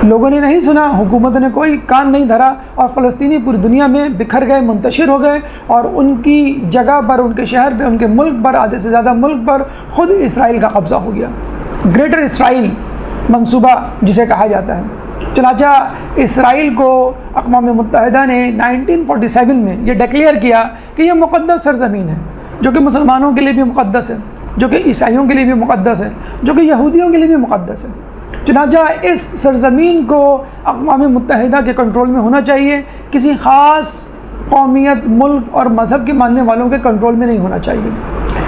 لوگوں نے نہیں سنا، حکومت نے کوئی کان نہیں دھرا اور فلسطینی پوری دنیا میں بکھر گئے، منتشر ہو گئے اور ان کی جگہ پر، ان کے شہر پہ، ان کے ملک پر، آدھے سے زیادہ ملک پر خود اسرائیل کا قبضہ ہو گیا۔ گریٹر اسرائیل منصوبہ جسے کہا جاتا ہے۔ چنانچہ اسرائیل کو اقوام متحدہ نے 1947 میں یہ ڈکلیئر کیا کہ یہ مقدس سرزمین ہے، جو کہ مسلمانوں کے لیے بھی مقدس ہے، جو کہ عیسائیوں کے لیے بھی مقدس ہے، جو کہ یہودیوں کے لیے بھی مقدس ہے۔ چنانچہ اس سرزمین کو اقوام متحدہ کے کنٹرول میں ہونا چاہیے، کسی خاص قومیت، ملک اور مذہب کے ماننے والوں کے کنٹرول میں نہیں ہونا چاہیے،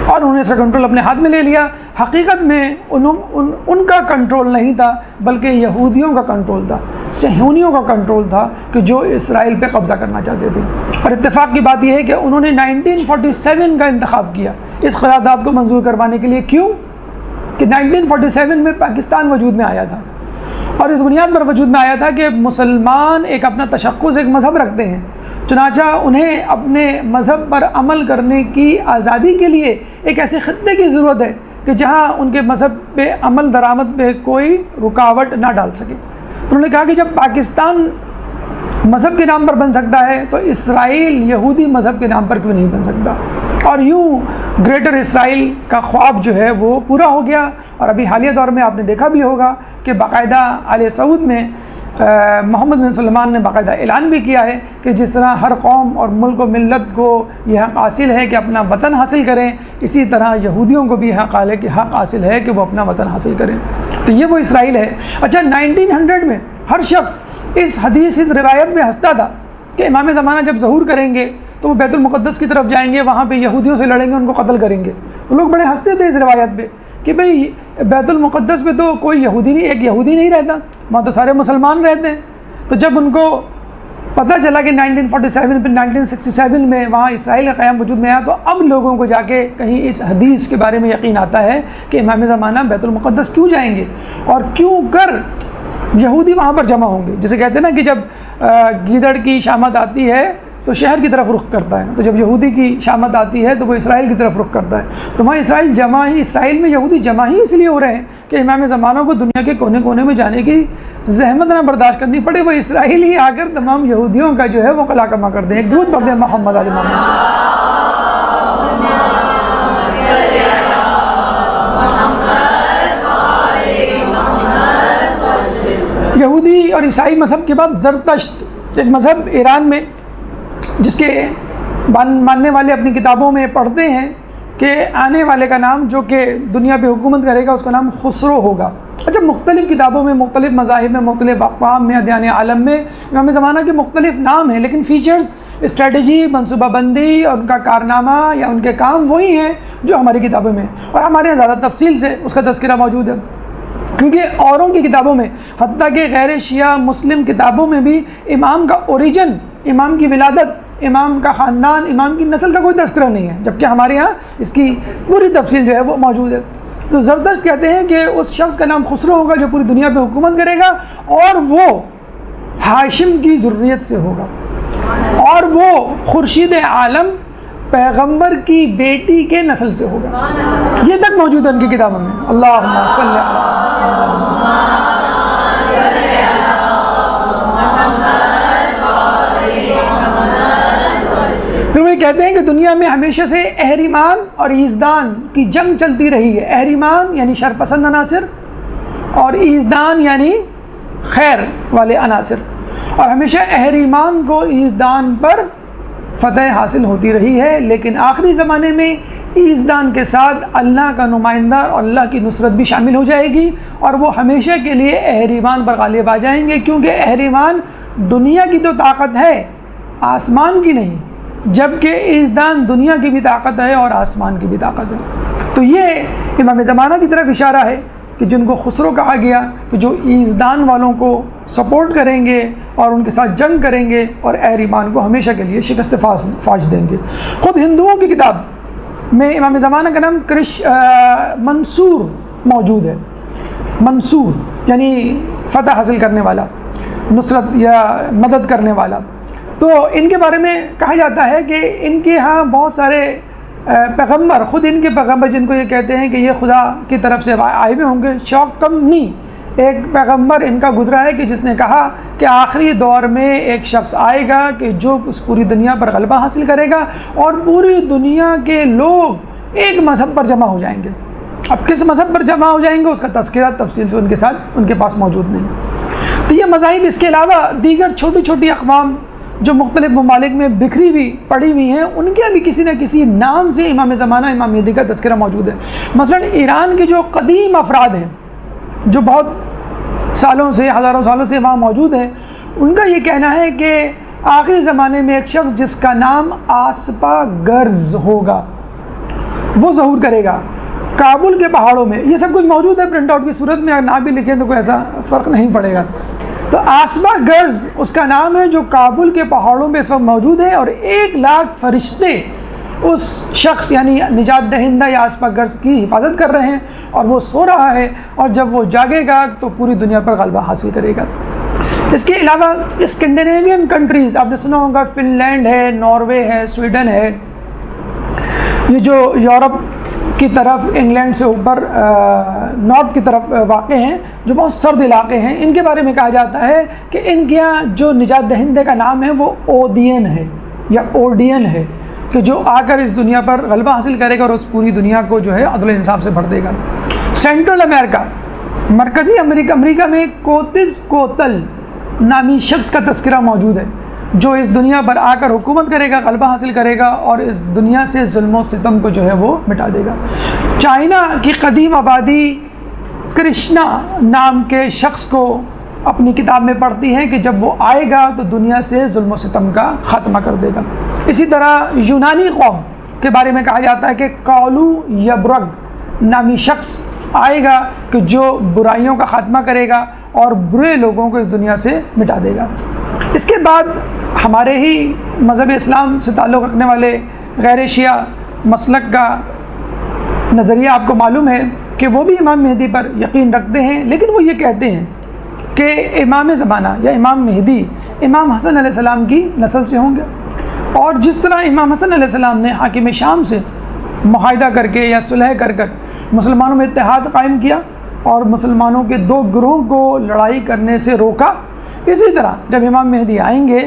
اور انہوں نے اس کا کنٹرول اپنے ہاتھ میں لے لیا۔ حقیقت میں ان کا کنٹرول نہیں تھا بلکہ یہودیوں کا کنٹرول تھا، صہیونیوں کا کنٹرول تھا کہ جو اسرائیل پہ قبضہ کرنا چاہتے تھے۔ اور اتفاق کی بات یہ ہے کہ انہوں نے 1947 کا انتخاب کیا اس قرارداد کو منظور کروانے کے لیے۔ کیوں؟ کہ 1947 میں پاکستان وجود میں آیا تھا اور اس بنیاد پر وجود میں آیا تھا کہ مسلمان ایک اپنا تشخص، ایک مذہب رکھتے ہیں، چنانچہ انہیں اپنے مذہب پر عمل کرنے کی آزادی کے لیے ایک ایسے خطے کی ضرورت ہے کہ جہاں ان کے مذہب پہ عمل درآمد پہ کوئی رکاوٹ نہ ڈال سکے۔ تو انہوں نے کہا کہ جب پاکستان مذہب کے نام پر بن سکتا ہے تو اسرائیل یہودی مذہب کے نام پر کیوں نہیں بن سکتا؟ اور یوں گریٹر اسرائیل کا خواب جو ہے وہ پورا ہو گیا۔ اور ابھی حالیہ دور میں آپ نے دیکھا بھی ہوگا کہ باقاعدہ آل سعود میں محمد بن سلمان نے باقاعدہ اعلان بھی کیا ہے کہ جس طرح ہر قوم اور ملک و ملت کو یہ حق حاصل ہے کہ اپنا وطن حاصل کریں، اسی طرح یہودیوں کو بھی حق حاصل ہے کہ وہ اپنا وطن حاصل کریں۔ تو یہ وہ اسرائیل ہے۔ اچھا، 1900 میں ہر شخص اس حدیث، اس روایت میں ہنستا تھا کہ امام زمانہ جب ظہور کریں گے تو وہ بیت المقدس کی طرف جائیں گے، وہاں پہ یہودیوں سے لڑیں گے، ان کو قتل کریں گے۔ تو لوگ بڑے ہنستے تھے اس روایت پہ کہ بھئی بیت المقدس پہ تو کوئی یہودی نہیں، ایک یہودی نہیں رہتا، وہاں تو سارے مسلمان رہتے ہیں۔ تو جب ان کو پتہ چلا کہ 1947 پھر 1967 میں وہاں اسرائیل کا قیام وجود میں آیا تو اب لوگوں کو جا کے کہیں اس حدیث کے بارے میں یقین آتا ہے کہ امام زمانہ بیت المقدس کیوں جائیں گے اور کیوں کر یہودی وہاں پر جمع ہوں گے۔ جسے کہتے ہیں نا کہ جب گیدڑ کی شامت آتی ہے تو شہر کی طرف رخ کرتا ہے، تو جب یہودی کی شامت آتی ہے تو وہ اسرائیل کی طرف رخ کرتا ہے۔ تو وہاں اسرائیل میں یہودی جمع ہی اس لیے ہو رہے ہیں کہ امام زمانہ کو دنیا کے کونے کونے میں جانے کی زحمت نہ برداشت کرنی پڑے، وہ اسرائیل ہی آ کر تمام یہودیوں کا جو ہے وہ قلع کما کر دیں۔ ایک درود پڑھ دیں محمد علی محمد۔ یہودی اور عیسائی مذہب کے بعد زرتشت ایک مذہب ایران میں، جس کے ماننے والے اپنی کتابوں میں پڑھتے ہیں کہ آنے والے کا نام جو کہ دنیا پہ حکومت کرے گا اس کا نام خسرو ہوگا۔ اچھا، مختلف کتابوں میں، مختلف مذاہب میں، مختلف اقوام میں، ادیان عالم میں امام زمانہ کے مختلف نام ہیں، لیکن فیچرز اسٹریٹجی، منصوبہ بندی اور ان کا کارنامہ یا ان کے کام وہی ہیں جو ہماری کتابوں میں، اور ہمارے یہاں زیادہ تفصیل سے اس کا تذکرہ موجود ہے، کیونکہ اوروں کی کتابوں میں، حتیٰ کہ غیر شیعہ مسلم کتابوں میں بھی امام کا اوریجن، امام کی ولادت، امام کا خاندان، امام کی نسل کا کوئی تذکرہ نہیں ہے، جبکہ ہمارے یہاں اس کی پوری تفصیل جو ہے وہ موجود ہے۔ تو زردشت کہتے ہیں کہ اس شخص کا نام خسرو ہوگا جو پوری دنیا پہ حکومت کرے گا، اور وہ ہاشم کی ذریت سے ہوگا، اور وہ خورشید عالم پیغمبر کی بیٹی کے نسل سے ہوگا۔ یہ تک موجود ہے ان کی کتابوں میں۔ اللہم صلی پھر وہ کہتے ہیں کہ دنیا میں ہمیشہ سے اہریمان اور ایزدان کی جنگ چلتی رہی ہے۔ اہریمان یعنی شرپسند عناصر، اور ایزدان یعنی خیر والے عناصر، اور ہمیشہ اہریمان کو ایزدان پر فتح حاصل ہوتی رہی ہے، لیکن آخری زمانے میں ایزدان کے ساتھ اللہ کا نمائندہ اور اللہ کی نصرت بھی شامل ہو جائے گی، اور وہ ہمیشہ کے لیے اہریمان پر غالب آ جائیں گے، کیونکہ اہریمان دنیا کی تو طاقت ہے، آسمان کی نہیں، جبکہ ایزدان دنیا کی بھی طاقت ہے اور آسمان کی بھی طاقت ہے۔ تو یہ امام زمانہ کی طرف اشارہ ہے کہ جن کو خسرو کہا گیا، کہ جو ایزدان والوں کو سپورٹ کریں گے اور ان کے ساتھ جنگ کریں گے اور اہریمان کو ہمیشہ کے لیے شکست فاش دیں گے۔ خود ہندوؤں کی کتاب میں امام زمانہ کا نام منصور موجود ہے۔ منصور یعنی فتح حاصل کرنے والا، نصرت یا مدد کرنے والا۔ تو ان کے بارے میں کہا جاتا ہے کہ ان کے ہاں بہت سارے پیغمبر، خود ان کے پیغمبر جن کو یہ کہتے ہیں کہ یہ خدا کی طرف سے آئے ہوئے ہوں گے، شوقمنی ایک پیغمبر ان کا گزرا ہے کہ جس نے کہا کہ آخری دور میں ایک شخص آئے گا کہ جو اس پوری دنیا پر غلبہ حاصل کرے گا، اور پوری دنیا کے لوگ ایک مذہب پر جمع ہو جائیں گے۔ اب کس مذہب پر جمع ہو جائیں گے اس کا تذکرہ تفصیل سے ان کے پاس موجود نہیں۔ تو یہ مذاہب اس کے علاوہ دیگر چھوٹی چھوٹی اقوام جو مختلف ممالک میں بکھری ہوئی پڑی ہوئی ہیں، ان کے بھی کسی نہ کسی نام سے امام زمانہ، امام مہدی کا تذکرہ موجود ہے۔ مثلا ایران کے جو قدیم افراد ہیں جو بہت سالوں سے، ہزاروں سالوں سے وہاں موجود ہیں، ان کا یہ کہنا ہے کہ آخری زمانے میں ایک شخص جس کا نام آسپا گرز ہوگا وہ ظہور کرے گا کابل کے پہاڑوں میں۔ یہ سب کچھ موجود ہے پرنٹ آؤٹ کی صورت میں، اگر نہ بھی لکھیں تو کوئی ایسا فرق نہیں پڑے گا۔ تو آسپا گرز اس کا نام ہے جو کابل کے پہاڑوں میں اس وقت موجود ہے، اور 1,00,000 فرشتے اس شخص یعنی نجات دہندہ یا آسپا گرز کی حفاظت کر رہے ہیں، اور وہ سو رہا ہے، اور جب وہ جاگے گا تو پوری دنیا پر غلبہ حاصل کرے گا۔ اس کے علاوہ اسکینڈینیوین کنٹریز آپ نے سنا ہوگا، فن لینڈ ہے، ناروے ہے، سویڈن ہے، یہ جو یورپ کی طرف، انگلینڈ سے اوپر نارتھ کی طرف واقع ہیں، جو بہت سرد علاقے ہیں، ان کے بارے میں کہا جاتا ہے کہ ان کے یہاں جو نجات دہندے کا نام ہے وہ اودین ہے یا اوڈین ہے، کہ جو آ کر اس دنیا پر غلبہ حاصل کرے گا اور اس پوری دنیا کو جو ہے عدل و انصاف سے بھر دے گا۔ سینٹرل امریکہ، مرکزی امریکہ میں کوتز کوتل نامی شخص کا تذکرہ موجود ہے جو اس دنیا پر آ کر حکومت کرے گا، غلبہ حاصل کرے گا اور اس دنیا سے ظلم و ستم کو جو ہے وہ مٹا دے گا۔ چائنا کی قدیم آبادی کرشنا نام کے شخص کو اپنی کتاب میں پڑھتی ہیں کہ جب وہ آئے گا تو دنیا سے ظلم و ستم کا خاتمہ کر دے گا۔ اسی طرح یونانی قوم کے بارے میں کہا جاتا ہے کہ کالو یبرگ نامی شخص آئے گا کہ جو برائیوں کا خاتمہ کرے گا اور برے لوگوں کو اس دنیا سے مٹا دے گا۔ اس کے بعد ہمارے ہی مذہب اسلام سے تعلق رکھنے والے غیر شیعہ مسلک کا نظریہ آپ کو معلوم ہے کہ وہ بھی امام مہدی پر یقین رکھتے ہیں، لیکن وہ یہ کہتے ہیں کہ امام زمانہ یا امام مہدی امام حسن علیہ السلام کی نسل سے ہوں گے، اور جس طرح امام حسن علیہ السلام نے حاکم شام سے معاہدہ کر کے یا صلح کر مسلمانوں میں اتحاد قائم کیا اور مسلمانوں کے دو گروہوں کو لڑائی کرنے سے روکا، اسی طرح جب امام مہدی آئیں گے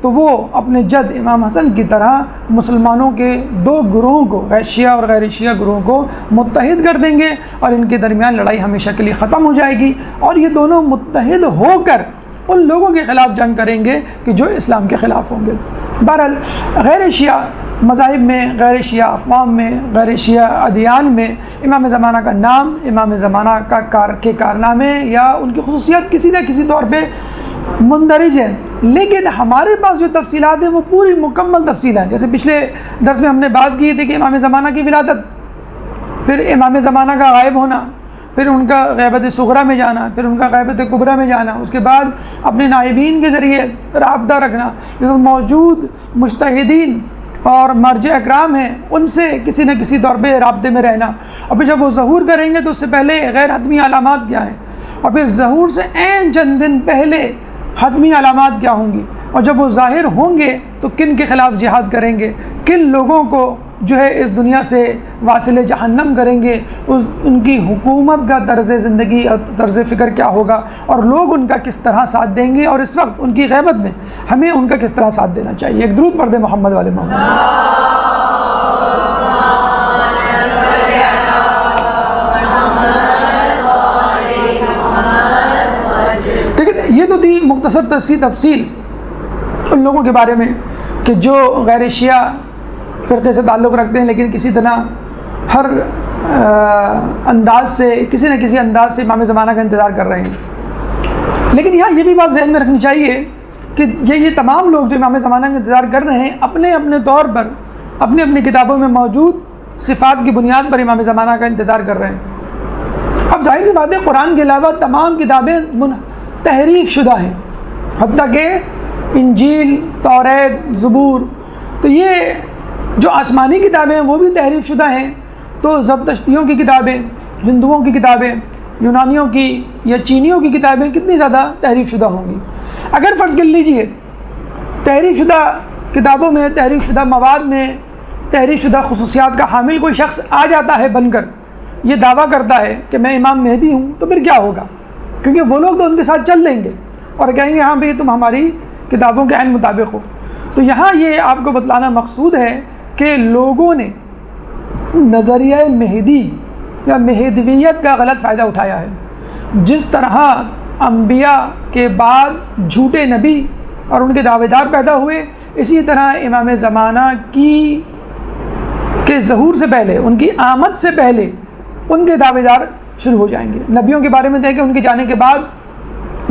تو وہ اپنے جد امام حسن کی طرح مسلمانوں کے دو گروہوں کو، شیعہ اور غیر شیعہ گروہوں کو متحد کر دیں گے، اور ان کے درمیان لڑائی ہمیشہ کے لیے ختم ہو جائے گی، اور یہ دونوں متحد ہو کر ان لوگوں کے خلاف جنگ کریں گے کہ جو اسلام کے خلاف ہوں گے۔ بہرحال غیر شیعہ مذاہب میں، غیر شیعہ اقوام میں، غیر شیعہ ادیان میں امام زمانہ کا نام، امام زمانہ کے کارنامے یا ان کی خصوصیات کسی نہ کسی طور پہ مندرج ہیں لیکن ہمارے پاس جو تفصیلات ہیں وہ پوری مکمل تفصیل ہیں. جیسے پچھلے درس میں ہم نے بات کی تھی کہ امام زمانہ کی ولادت، پھر امام زمانہ کا غائب ہونا، پھر ان کا غیبت صغریٰ میں جانا، پھر ان کا غیبت کبریٰ میں جانا، اس کے بعد اپنے نائبین کے ذریعے رابطہ رکھنا، موجود مجتہدین اور مرجع اکرام ہیں ان سے کسی نہ کسی طور پہ رابطے میں رہنا. اور پھر جب وہ ظہور کریں گے تو اس سے پہلے غیر حتمی علامات کیا ہیں، اور پھر ظہور سے عین چند دن پہلے حتمی علامات کیا ہوں گی، اور جب وہ ظاہر ہوں گے تو کن کے خلاف جہاد کریں گے، کن لوگوں کو جو ہے اس دنیا سے واصل جہنم کریں گے، ان کی حکومت کا طرز زندگی اور طرز فکر کیا ہوگا، اور لوگ ان کا کس طرح ساتھ دیں گے، اور اس وقت ان کی غیبت میں ہمیں ان کا کس طرح ساتھ دینا چاہیے. ایک درود پڑھ دیں محمد والے محمد. یہ تو تھی مختصر تفصیل ان لوگوں کے بارے میں کہ جو غیر شیعہ فرقے سے تعلق رکھتے ہیں، لیکن کسی طرح ہر انداز سے کسی نہ کسی انداز سے امام زمانہ کا انتظار کر رہے ہیں. لیکن یہاں یہ بھی بات ذہن میں رکھنی چاہیے کہ یہ تمام لوگ جو امام زمانہ کا انتظار کر رہے ہیں اپنے اپنے طور پر اپنی اپنی کتابوں میں موجود صفات کی بنیاد پر امام زمانہ کا انتظار کر رہے ہیں. اب ظاہر سی بات ہے قرآن کے علاوہ تمام کتابیں تحریف شدہ ہیں، حتیٰ کہ انجیل، توریت، زبور. تو یہ جو آسمانی کتابیں ہیں وہ بھی تحریف شدہ ہیں، تو زرتشتیوں کی کتابیں، ہندوؤں کی کتابیں، یونانیوں کی یا چینیوں کی کتابیں کتنی زیادہ تحریف شدہ ہوں گی. اگر فرض کر لیجئے تحریف شدہ کتابوں میں، تحریف شدہ مواد میں تحریف شدہ خصوصیات کا حامل کوئی شخص آ جاتا ہے بن کر، یہ دعویٰ کرتا ہے کہ میں امام مہدی ہوں، تو پھر کیا ہوگا؟ کیونکہ وہ لوگ تو ان کے ساتھ چل لیں گے اور کہیں گے ہاں بھئی تم ہماری کتابوں کے عین مطابق ہو. تو یہاں یہ آپ کو بتلانا مقصود ہے کہ لوگوں نے نظریہ مہدی یا مہدویت کا غلط فائدہ اٹھایا ہے. جس طرح انبیاء کے بعد جھوٹے نبی اور ان کے دعوے دار پیدا ہوئے، اسی طرح امام زمانہ کے ظہور سے پہلے، ان کی آمد سے پہلے ان کے دعوے دار شروع ہو جائیں گے. نبیوں کے بارے میں دیکھیں ان کے جانے کے بعد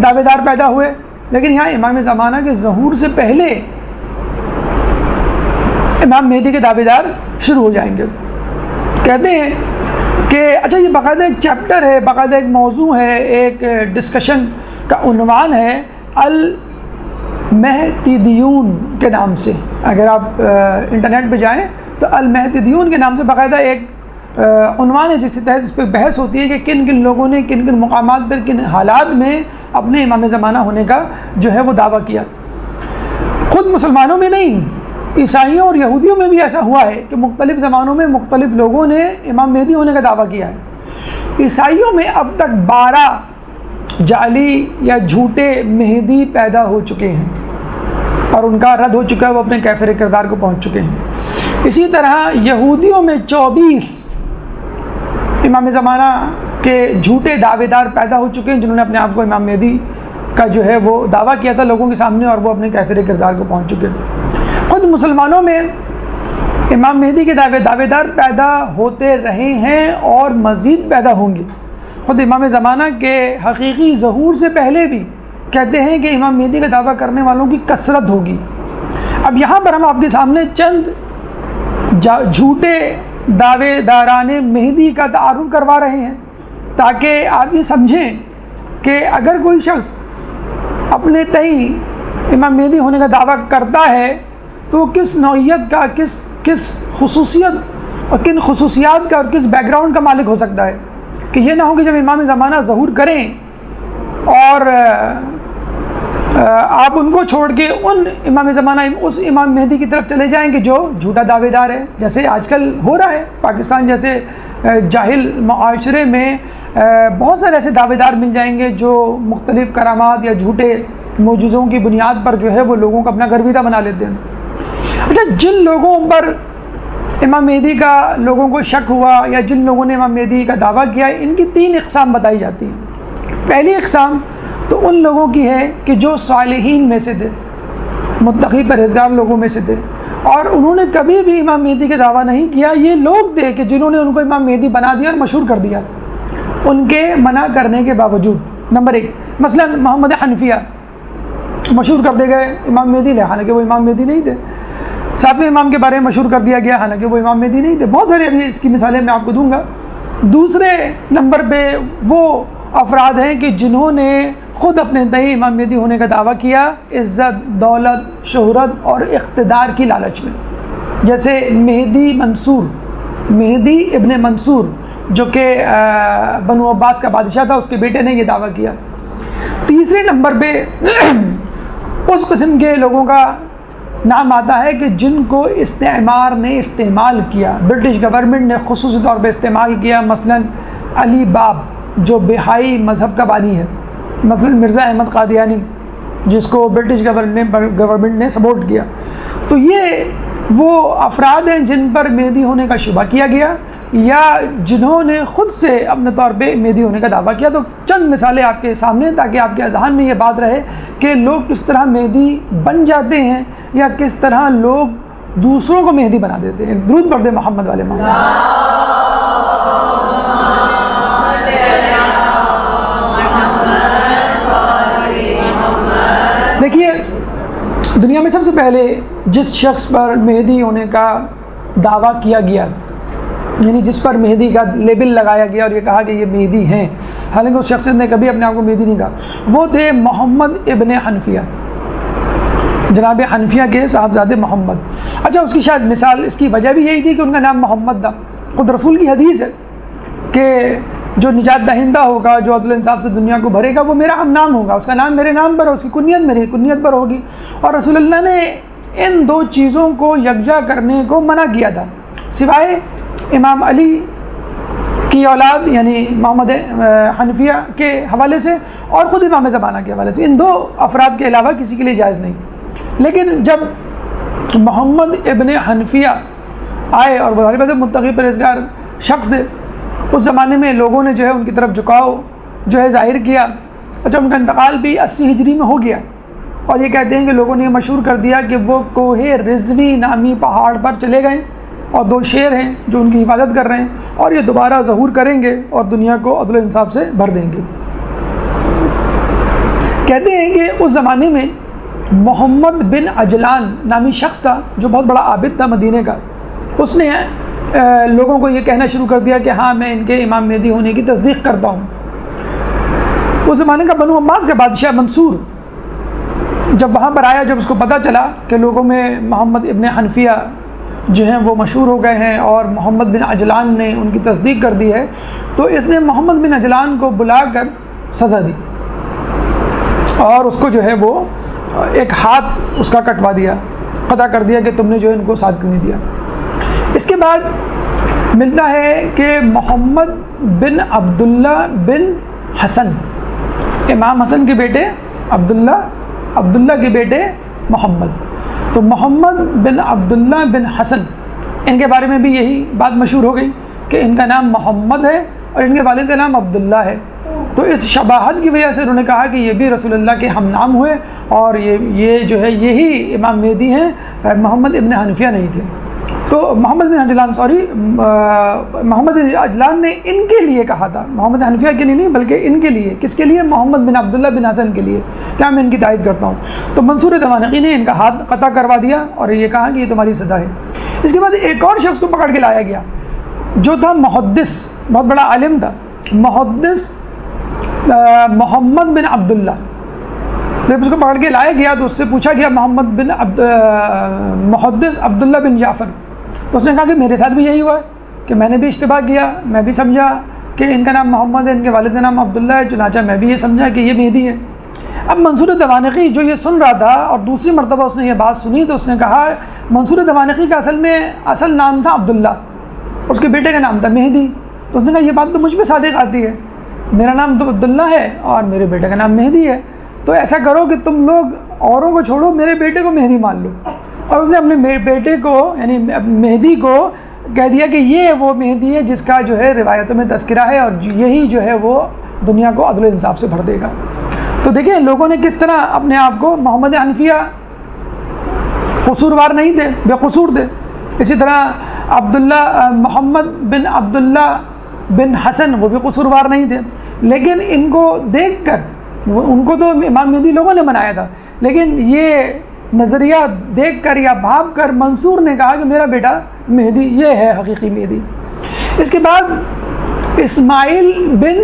دعوے دار پیدا ہوئے، لیکن یہاں امام زمانہ کے ظہور سے پہلے امام مہدی کے دعوے دار شروع ہو جائیں گے. کہتے ہیں کہ اچھا یہ باقاعدہ ایک چیپٹر ہے، باقاعدہ ایک موضوع ہے، ایک ڈسکشن کا عنوان ہے المہدیون کے نام سے. اگر آپ انٹرنیٹ پہ جائیں تو المہدیون کے نام سے باقاعدہ ایک عنوان ہے جس کے تحت اس پہ بحث ہوتی ہے کہ کن کن لوگوں نے کن کن مقامات پر کن حالات میں اپنے امام زمانہ ہونے کا جو ہے وہ دعویٰ کیا. خود مسلمانوں میں نہیں، عیسائیوں اور یہودیوں میں بھی ایسا ہوا ہے کہ مختلف زمانوں میں مختلف لوگوں نے امام مہدی ہونے کا دعویٰ کیا ہے. عیسائیوں میں اب تک 12 جعلی یا جھوٹے مہدی پیدا ہو چکے ہیں اور ان کا رد ہو چکا ہے، وہ اپنے کیفر کردار کو پہنچ چکے ہیں. اسی طرح یہودیوں میں 24 امام زمانہ کے جھوٹے دعوے دار پیدا ہو چکے ہیں جنہوں نے اپنے آپ کو امام مہدی کا جو ہے وہ دعویٰ کیا تھا لوگوں کے سامنے، اور وہ اپنے کیفر کردار کو پہنچ چکے ہیں. خود مسلمانوں میں امام مہدی کے دعوے دار پیدا ہوتے رہے ہیں اور مزید پیدا ہوں گے. خود امام زمانہ کے حقیقی ظہور سے پہلے بھی کہتے ہیں کہ امام مہدی کا دعویٰ کرنے والوں کی کثرت ہوگی. اب یہاں پر ہم آپ کے سامنے چند جھوٹے دعوے داران مہدی کا تعارف کروا رہے ہیں تاکہ آپ یہ سمجھیں کہ اگر کوئی شخص اپنے تئیں امام مہدی ہونے کا دعویٰ کرتا ہے تو کس نوعیت کا، کس خصوصیت اور کن خصوصیات کا اور کس بیک گراؤنڈ کا مالک ہو سکتا ہے. کہ یہ نہ ہو کہ جب امام زمانہ ظہور کریں اور آپ ان کو چھوڑ کے ان امام زمانہ اس امام مہدی کی طرف چلے جائیں کہ جو جھوٹا دعوے دار ہے، جیسے آج کل ہو رہا ہے. پاکستان جیسے جاہل معاشرے میں بہت سارے ایسے دعوے دار مل جائیں گے جو مختلف کرامات یا جھوٹے معجزوں کی بنیاد پر جو ہے وہ لوگوں کو اپنا گرویدہ بنا لیتے ہیں. اچھا جن لوگوں پر امام مہدی کا لوگوں کو شک ہوا یا جن لوگوں نے امام مہدی کا دعویٰ کیا، ان کی 3 اقسام بتائی جاتی ہیں. پہلی اقسام تو ان لوگوں کی ہے کہ جو صالحین میں سے تھے، متقی پرہیزگار لوگوں میں سے تھے، اور انہوں نے کبھی بھی امام مہدی کا دعویٰ نہیں کیا. یہ لوگ تھے کہ جنہوں نے ان کو امام مہدی بنا دیا اور مشہور کر دیا ان کے منع کرنے کے باوجود. نمبر 1 مثلا محمد حنفیہ مشہور کر دے گئے امام مہدی نے، حالانکہ وہ امام مہدی نہیں تھے۔ 7ویں امام کے بارے میں مشہور کر دیا گیا، حالانکہ وہ امام مہدی نہیں تھے۔ بہت سارے ابھی اس کی مثالیں میں آپ کو دوں گا۔ دوسرے نمبر پہ وہ افراد ہیں کہ جنہوں نے خود اپنے تئیں امام مہدی ہونے کا دعویٰ کیا عزت، دولت، شہرت اور اقتدار کی لالچ میں، جیسے مہدی ابن منصور جو کہ بنو عباس کا بادشاہ تھا، اس کے بیٹے نے یہ دعویٰ کیا۔ تیسرے نمبر پہ اس قسم کے لوگوں کا نام آتا ہے کہ جن کو استعمار نے استعمال کیا، برٹش گورنمنٹ نے خصوصی طور پہ استعمال کیا، مثلا علی باب جو بہائی مذہب کا بانی ہے، مثلا مرزا احمد قادیانی جس کو برٹش گورنمنٹ نے سپورٹ کیا۔ تو یہ وہ افراد ہیں جن پر مہدی ہونے کا شبہ کیا گیا یا جنہوں نے خود سے اپنے طور پہ مہدی ہونے کا دعویٰ کیا۔ تو چند مثالیں آپ کے سامنے تاکہ آپ کے اذہان میں یہ بات رہے کہ لوگ کس طرح مہدی بن جاتے ہیں یا کس طرح لوگ دوسروں کو مہدی بنا دیتے ہیں۔ درود پڑھ دیں محمد والے محمد۔ دیکھیے، دنیا میں سب سے پہلے جس شخص پر مہدی ہونے کا دعویٰ کیا گیا، یعنی جس پر مہدی کا لیبل لگایا گیا اور یہ کہا کہ یہ مہدی ہیں، حالانکہ اس شخص نے کبھی اپنے آپ کو مہدی نہیں کہا، وہ تھے محمد ابن حنفیہ، جناب حنفیہ کے صاحبزادے محمد۔ اچھا، اس کی شاید مثال، اس کی وجہ بھی یہی تھی کہ ان کا نام محمد تھا۔ خود رسول کی حدیث ہے کہ جو نجات دہندہ ہوگا، جو عدل انصاف سے دنیا کو بھرے گا، وہ میرا ہم نام ہوگا، اس کا نام میرے نام پر، اس کی کنیت میری کنیت پر ہوگی۔ اور رسول اللہ نے ان دو چیزوں کو یکجا کرنے کو منع کیا تھا، سوائے امام علی کی اولاد یعنی محمد حنفیہ کے حوالے سے اور خود امام زمانہ کے حوالے سے، ان دو افراد کے علاوہ کسی کے لیے جائز نہیں۔ لیکن جب محمد ابن حنفیہ آئے اور وہ ظاہر متقی پرہیزگار شخص تھے، اس زمانے میں لوگوں نے جو ہے ان کی طرف جھکاؤ جو ہے ظاہر کیا۔ اور جب ان کا انتقال بھی 80 ہجری میں ہو گیا، اور یہ کہتے ہیں کہ لوگوں نے یہ مشہور کر دیا کہ وہ کوہ رضوی نامی پہاڑ پر چلے گئے اور دو شیر ہیں جو ان کی حفاظت کر رہے ہیں، اور یہ دوبارہ ظہور کریں گے اور دنیا کو عدل و انصاف سے بھر دیں گے۔ کہتے ہیں کہ اس زمانے میں محمد بن عجلان نامی شخص تھا جو بہت بڑا عابد تھا مدینے کا۔ اس نے لوگوں کو یہ کہنا شروع کر دیا کہ ہاں میں ان کے امام مہدی ہونے کی تصدیق کرتا ہوں۔ اس زمانے کا بنو عباس کا بادشاہ منصور جب وہاں پر آیا، جب اس کو پتہ چلا کہ لوگوں میں محمد ابن حنفیہ جو ہیں وہ مشہور ہو گئے ہیں اور محمد بن عجلان نے ان کی تصدیق کر دی ہے، تو اس نے محمد بن عجلان کو بلا کر سزا دی اور اس کو جو ہے وہ ایک ہاتھ اس کا کٹوا دیا، قطع کر دیا کہ تم نے جو ہے ان کو ساتھ کیوں نہیں دیا۔ اس کے بعد ملتا ہے کہ محمد بن عبداللہ بن حسن، امام حسن کے بیٹے عبداللہ کے بیٹے محمد، تو محمد بن عبداللہ بن حسن، ان کے بارے میں بھی یہی بات مشہور ہو گئی کہ ان کا نام محمد ہے اور ان کے والد کا نام عبداللہ ہے۔ تو اس شباہت کی وجہ سے انہوں نے کہا کہ یہ بھی رسول اللہ کے ہم نام ہوئے اور یہ جو ہے یہی امام مہدی ہیں، محمد ابن حنفیہ نہیں تھے۔ تو محمد بن عجلان نے ان کے لیے کہا تھا، محمد حنفیہ کے لیے نہیں بلکہ ان کے لیے۔ کس کے لیے؟ محمد بن عبداللہ بن حسن کے لیے، کیا میں ان کی تائید کرتا ہوں۔ تو منصور دوانقی نے ان کا ہاتھ قطع کروا دیا اور یہ کہا کہ یہ تمہاری سزا ہے۔ اس کے بعد ایک اور شخص کو پکڑ کے لایا گیا جو تھا محدث، بہت بڑا عالم تھا، محدث محمد بن عبداللہ۔ جب اس کو پکڑ کے لایا گیا تو اس سے پوچھا گیا محدث عبداللہ بن جعفر، تو اس نے کہا کہ میرے ساتھ بھی یہی ہوا ہے کہ میں نے بھی اشتباہ کیا، میں بھی سمجھا کہ ان کا نام محمد ہے، ان کے والد کا نام عبداللہ ہے، چنانچہ میں بھی یہ سمجھا کہ یہ مہدی ہے۔ اب منصور دوانقی جو یہ سن رہا تھا اور دوسری مرتبہ اس نے یہ بات سنی تو اس نے کہا، منصور دوانقی کا اصل نام تھا عبداللہ، اس کے بیٹے کا نام تھا مہدی۔ تو اس نے کہا یہ بات تو مجھ پہ صادق آتی ہے، میرا نام تو عبداللہ ہے اور میرے بیٹے کا نام مہدی ہے، تو ایسا کرو کہ تم لوگ اوروں کو چھوڑو، میرے بیٹے کو مہدی مان لو۔ اور اس نے اپنے بیٹے کو یعنی مہدی کو کہہ دیا کہ یہ وہ مہدی ہے جس کا جو ہے روایتوں میں تذکرہ ہے اور یہی جو ہے وہ دنیا کو عدل و انصاف سے بھر دے گا۔ تو دیکھیں لوگوں نے کس طرح اپنے آپ کو، محمد حنفیہ قصوروار نہیں تھے، بے قصور تھے، اسی طرح محمد بن عبداللہ بن حسن وہ بھی قصوروار نہیں تھے، لیکن ان کو دیکھ کر ان کو تو امام مہدی لوگوں نے بنایا تھا، لیکن یہ نظریہ دیکھ کر یا بھاپ کر منصور نے کہا کہ میرا بیٹا مہدی یہ ہے حقیقی مہدی۔ اس کے بعد اسماعیل بن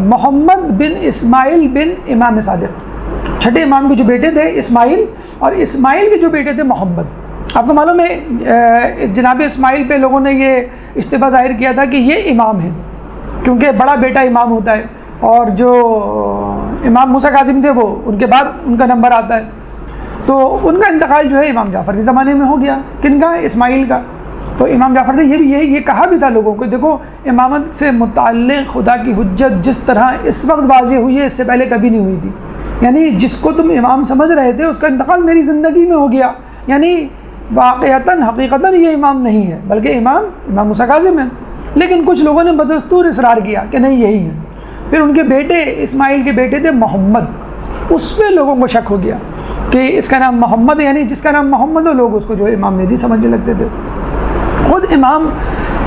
محمد بن اسماعیل بن امام صادق، چھٹے امام کے جو بیٹے تھے اسماعیل، اور اسماعیل کے جو بیٹے تھے محمد۔ آپ کو معلوم ہے جناب اسماعیل پہ لوگوں نے یہ اشتباہ ظاہر کیا تھا کہ یہ امام ہے، کیونکہ بڑا بیٹا امام ہوتا ہے، اور جو امام موسیٰ کاظم تھے وہ ان کے بعد ان کا نمبر آتا ہے۔ تو ان کا انتقال جو ہے امام جعفر کے زمانے میں ہو گیا۔ کن کا؟ اسماعیل کا۔ تو امام جعفر نے یہ کہا بھی تھا لوگوں کو، دیکھو امامت سے متعلق خدا کی حجت جس طرح اس وقت واضح ہوئی ہے اس سے پہلے کبھی نہیں ہوئی تھی، یعنی جس کو تم امام سمجھ رہے تھے اس کا انتقال میری زندگی میں ہو گیا، یعنی واقعتاً حقیقتاً یہ امام نہیں ہے بلکہ امام موسیٰ کاظم ہے۔ لیکن کچھ لوگوں نے بدستور اصرار کیا کہ نہیں یہی ہے۔ پھر ان کے بیٹے اسماعیل کے بیٹے تھے محمد، اس پہ لوگوں کو شک ہو گیا کہ اس کا نام محمد ہے، یعنی جس کا نام محمد ہو لوگ اس کو جو ہے امام مہدی سمجھنے لگتے تھے۔ خود امام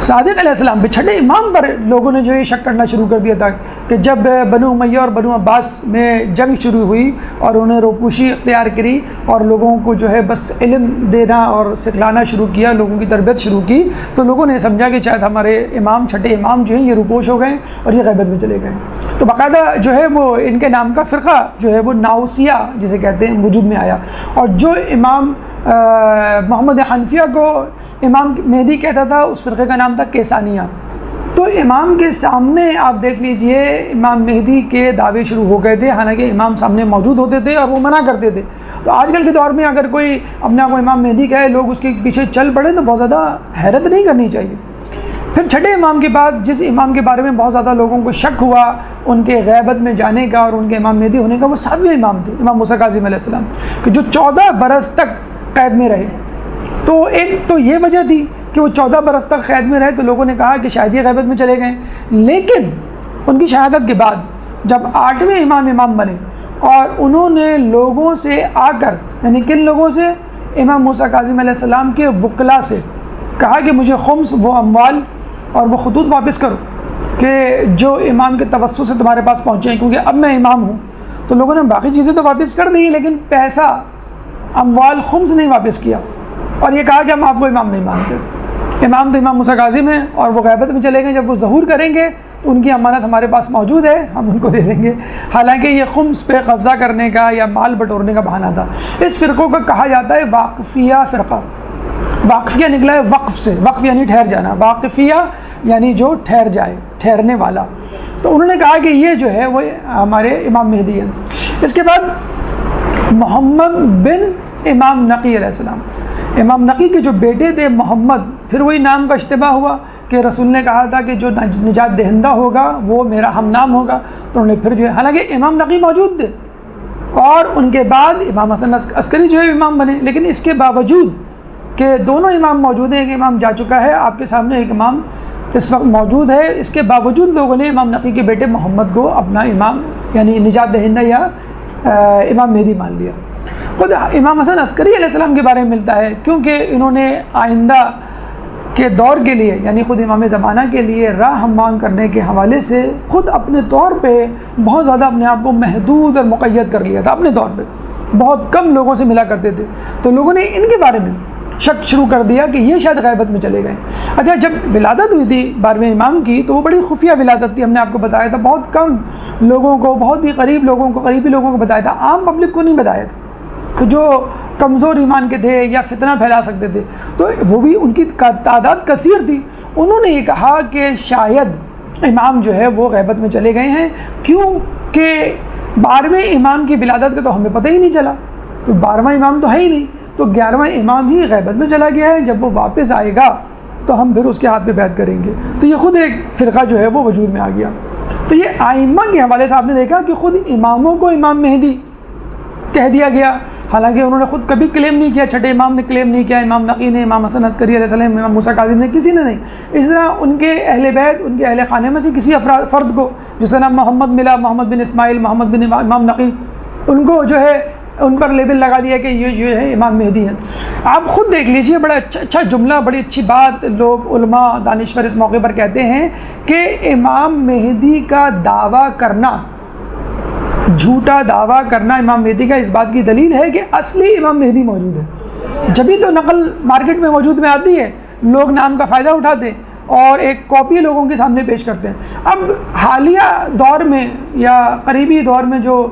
صادق علیہ السلام پہ چھٹے امام پر لوگوں نے جو ہے شک کرنا شروع کر دیا تھا کہ جب بنو امیہ اور بنو عباس میں جنگ شروع ہوئی اور انہیں روپوشی اختیار کری اور لوگوں کو جو ہے بس علم دینا اور سکھلانا شروع کیا، لوگوں کی تربیت شروع کی، تو لوگوں نے سمجھا کہ شاید ہمارے امام چھٹے امام جو ہیں یہ روپوش ہو گئے اور یہ غیبت میں چلے گئے۔ تو باقاعدہ جو ہے وہ ان کے نام کا فرقہ جو ہے وہ ناؤسیہ جسے کہتے ہیں وجود میں آیا، اور جو امام محمد حنفیہ کو امام مہدی کہتا تھا اس فرقے کا نام تھا کیسانیہ۔ تو امام کے سامنے آپ دیکھ لیجئے امام مہدی کے دعوے شروع ہو گئے تھے، حالانکہ امام سامنے موجود ہوتے تھے اور وہ منع کرتے تھے۔ تو آج کل کے دور میں اگر کوئی اپنے آپ کو امام مہدی کہے لوگ اس کے پیچھے چل پڑے تو بہت زیادہ حیرت نہیں کرنی چاہیے۔ پھر چھٹے امام کے بعد جس امام کے بارے میں بہت زیادہ لوگوں کو شک ہوا ان کے غیبت میں جانے کا اور ان کے امام مہدی ہونے کا، وہ 7ویں امام تھے امام موسیٰ کاظم علیہ السلام، کہ جو 14 برس تک قید میں رہے۔ تو ایک تو یہ وجہ تھی کہ وہ 14 برس تک قید میں رہے، تو لوگوں نے کہا کہ شاید یہ غیبت میں چلے گئے۔ لیکن ان کی شہادت کے بعد جب 8ویں امام بنے اور انہوں نے لوگوں سے آ کر، یعنی کن لوگوں سے؟ امام موسیٰ کاظم علیہ السلام کے وکلاء سے کہا کہ مجھے خمس وہ اموال اور وہ خطوط واپس کرو کہ جو امام کے توسط سے تمہارے پاس پہنچے ہیں، کیونکہ اب میں امام ہوں۔ تو لوگوں نے باقی چیزیں تو واپس کر دی لیکن پیسہ اموال خمس نہیں واپس کیا، اور یہ کہا کہ ہم آپ کو امام نہیں مانتے، امام تو امام موسیٰ کاظم ہیں اور وہ غیبت میں چلے گئے، جب وہ ظہور کریں گے تو ان کی امانت ہمارے پاس موجود ہے، ہم ان کو دے دیں گے۔ حالانکہ یہ خمس پہ قبضہ کرنے کا یا مال بٹورنے کا بہانہ تھا۔ اس فرقوں کو کہا جاتا ہے واقفیہ فرقہ۔ واقفیہ نکلا ہے وقف سے، وقف یعنی ٹھہر جانا، واقفیہ یعنی جو ٹھہر جائے، ٹھہرنے والا۔ تو انہوں نے کہا کہ یہ جو ہے وہ ہمارے امام مہدی ہیں۔ اس کے بعد محمد بن امام نقی علیہ السلام، امام نقی کے جو بیٹے تھے محمد، پھر وہی نام کا اشتباہ ہوا کہ رسول نے کہا تھا کہ جو نجات دہندہ ہوگا وہ میرا ہم نام ہوگا، تو انہوں نے پھر جو ہے، حالانکہ امام نقی موجود تھے اور ان کے بعد امام حسن عسکری جو ہے امام بنے، لیکن اس کے باوجود کہ دونوں امام موجود ہیں، ایک امام جا چکا ہے آپ کے سامنے، ایک امام اس وقت موجود ہے، اس کے باوجود لوگوں نے امام نقی کے بیٹے محمد کو اپنا امام یعنی نجات دہندہ یا امام مہدی مان لیا۔ خود امام حسن عسکری علیہ السلام کے بارے میں ملتا ہے، کیونکہ انہوں نے آئندہ کے دور کے لیے یعنی خود امام زمانہ کے لیے راہ ہموار کرنے کے حوالے سے خود اپنے طور پہ بہت زیادہ اپنے آپ کو محدود اور مقید کر لیا تھا، اپنے طور پہ بہت کم لوگوں سے ملا کرتے تھے، تو لوگوں نے ان کے بارے میں شک شروع کر دیا کہ یہ شاید غیبت میں چلے گئے۔ اچھا، جب ولادت ہوئی تھی 12ویں امام کی تو وہ بڑی خفیہ ولادت تھی، ہم نے آپ کو بتایا تھا، بہت کم لوگوں کو، بہت ہی قریبی لوگوں کو بتایا تھا، عام پبلک کو نہیں بتایا تھا، تو جو کمزور ایمان کے تھے یا فتنہ پھیلا سکتے تھے، تو وہ بھی ان کی تعداد کثیر تھی۔ انہوں نے یہ کہا کہ شاید امام جو ہے وہ غیبت میں چلے گئے ہیں، کیوں کہ 12ویں امام کی ولادت کا تو ہمیں پتہ ہی نہیں چلا، تو 12واں امام تو ہے ہی نہیں، تو 11واں امام ہی غیبت میں چلا گیا ہے، جب وہ واپس آئے گا تو ہم پھر اس کے ہاتھ پہ بیعت کریں گے۔ تو یہ خود ایک فرقہ جو ہے وہ وجود میں آ گیا۔ تو یہ ائمہ کے حوالے سے آپ نے دیکھا کہ خود اماموں کو امام مہدی کہہ دیا گیا، حالانکہ انہوں نے خود کبھی کلیم نہیں کیا، چھٹے امام نے کلیم نہیں کیا، امام نقی نے، امام حسن عسکری علیہ السلام، امام موسیٰ کاظم نے، کسی نے نہیں۔ اس طرح ان کے اہل بیت، ان کے اہل خانے میں سے کسی فرد کو جس کا نام محمد ملا، محمد بن اسماعیل، محمد بن امام نقی، ان کو جو ہے ان پر لیبل لگا دیا کہ یہ ہے امام مہدی ہیں۔ آپ خود دیکھ لیجئے، بڑا اچھا جملہ، بڑی اچھی بات لوگ علماء دانشور اس موقع پر کہتے ہیں کہ امام مہدی کا دعویٰ کرنا جھوٹا دعویٰ کرنا امام مہدی کا اس بات کی دلیل ہے کہ اصلی امام مہدی موجود ہے. جبھی تو نقل مارکیٹ میں موجود میں آتی ہے، لوگ نام کا فائدہ اٹھاتے ہیں اور ایک کاپی لوگوں کے سامنے پیش کرتے ہیں. اب حالیہ دور میں یا قریبی دور میں جو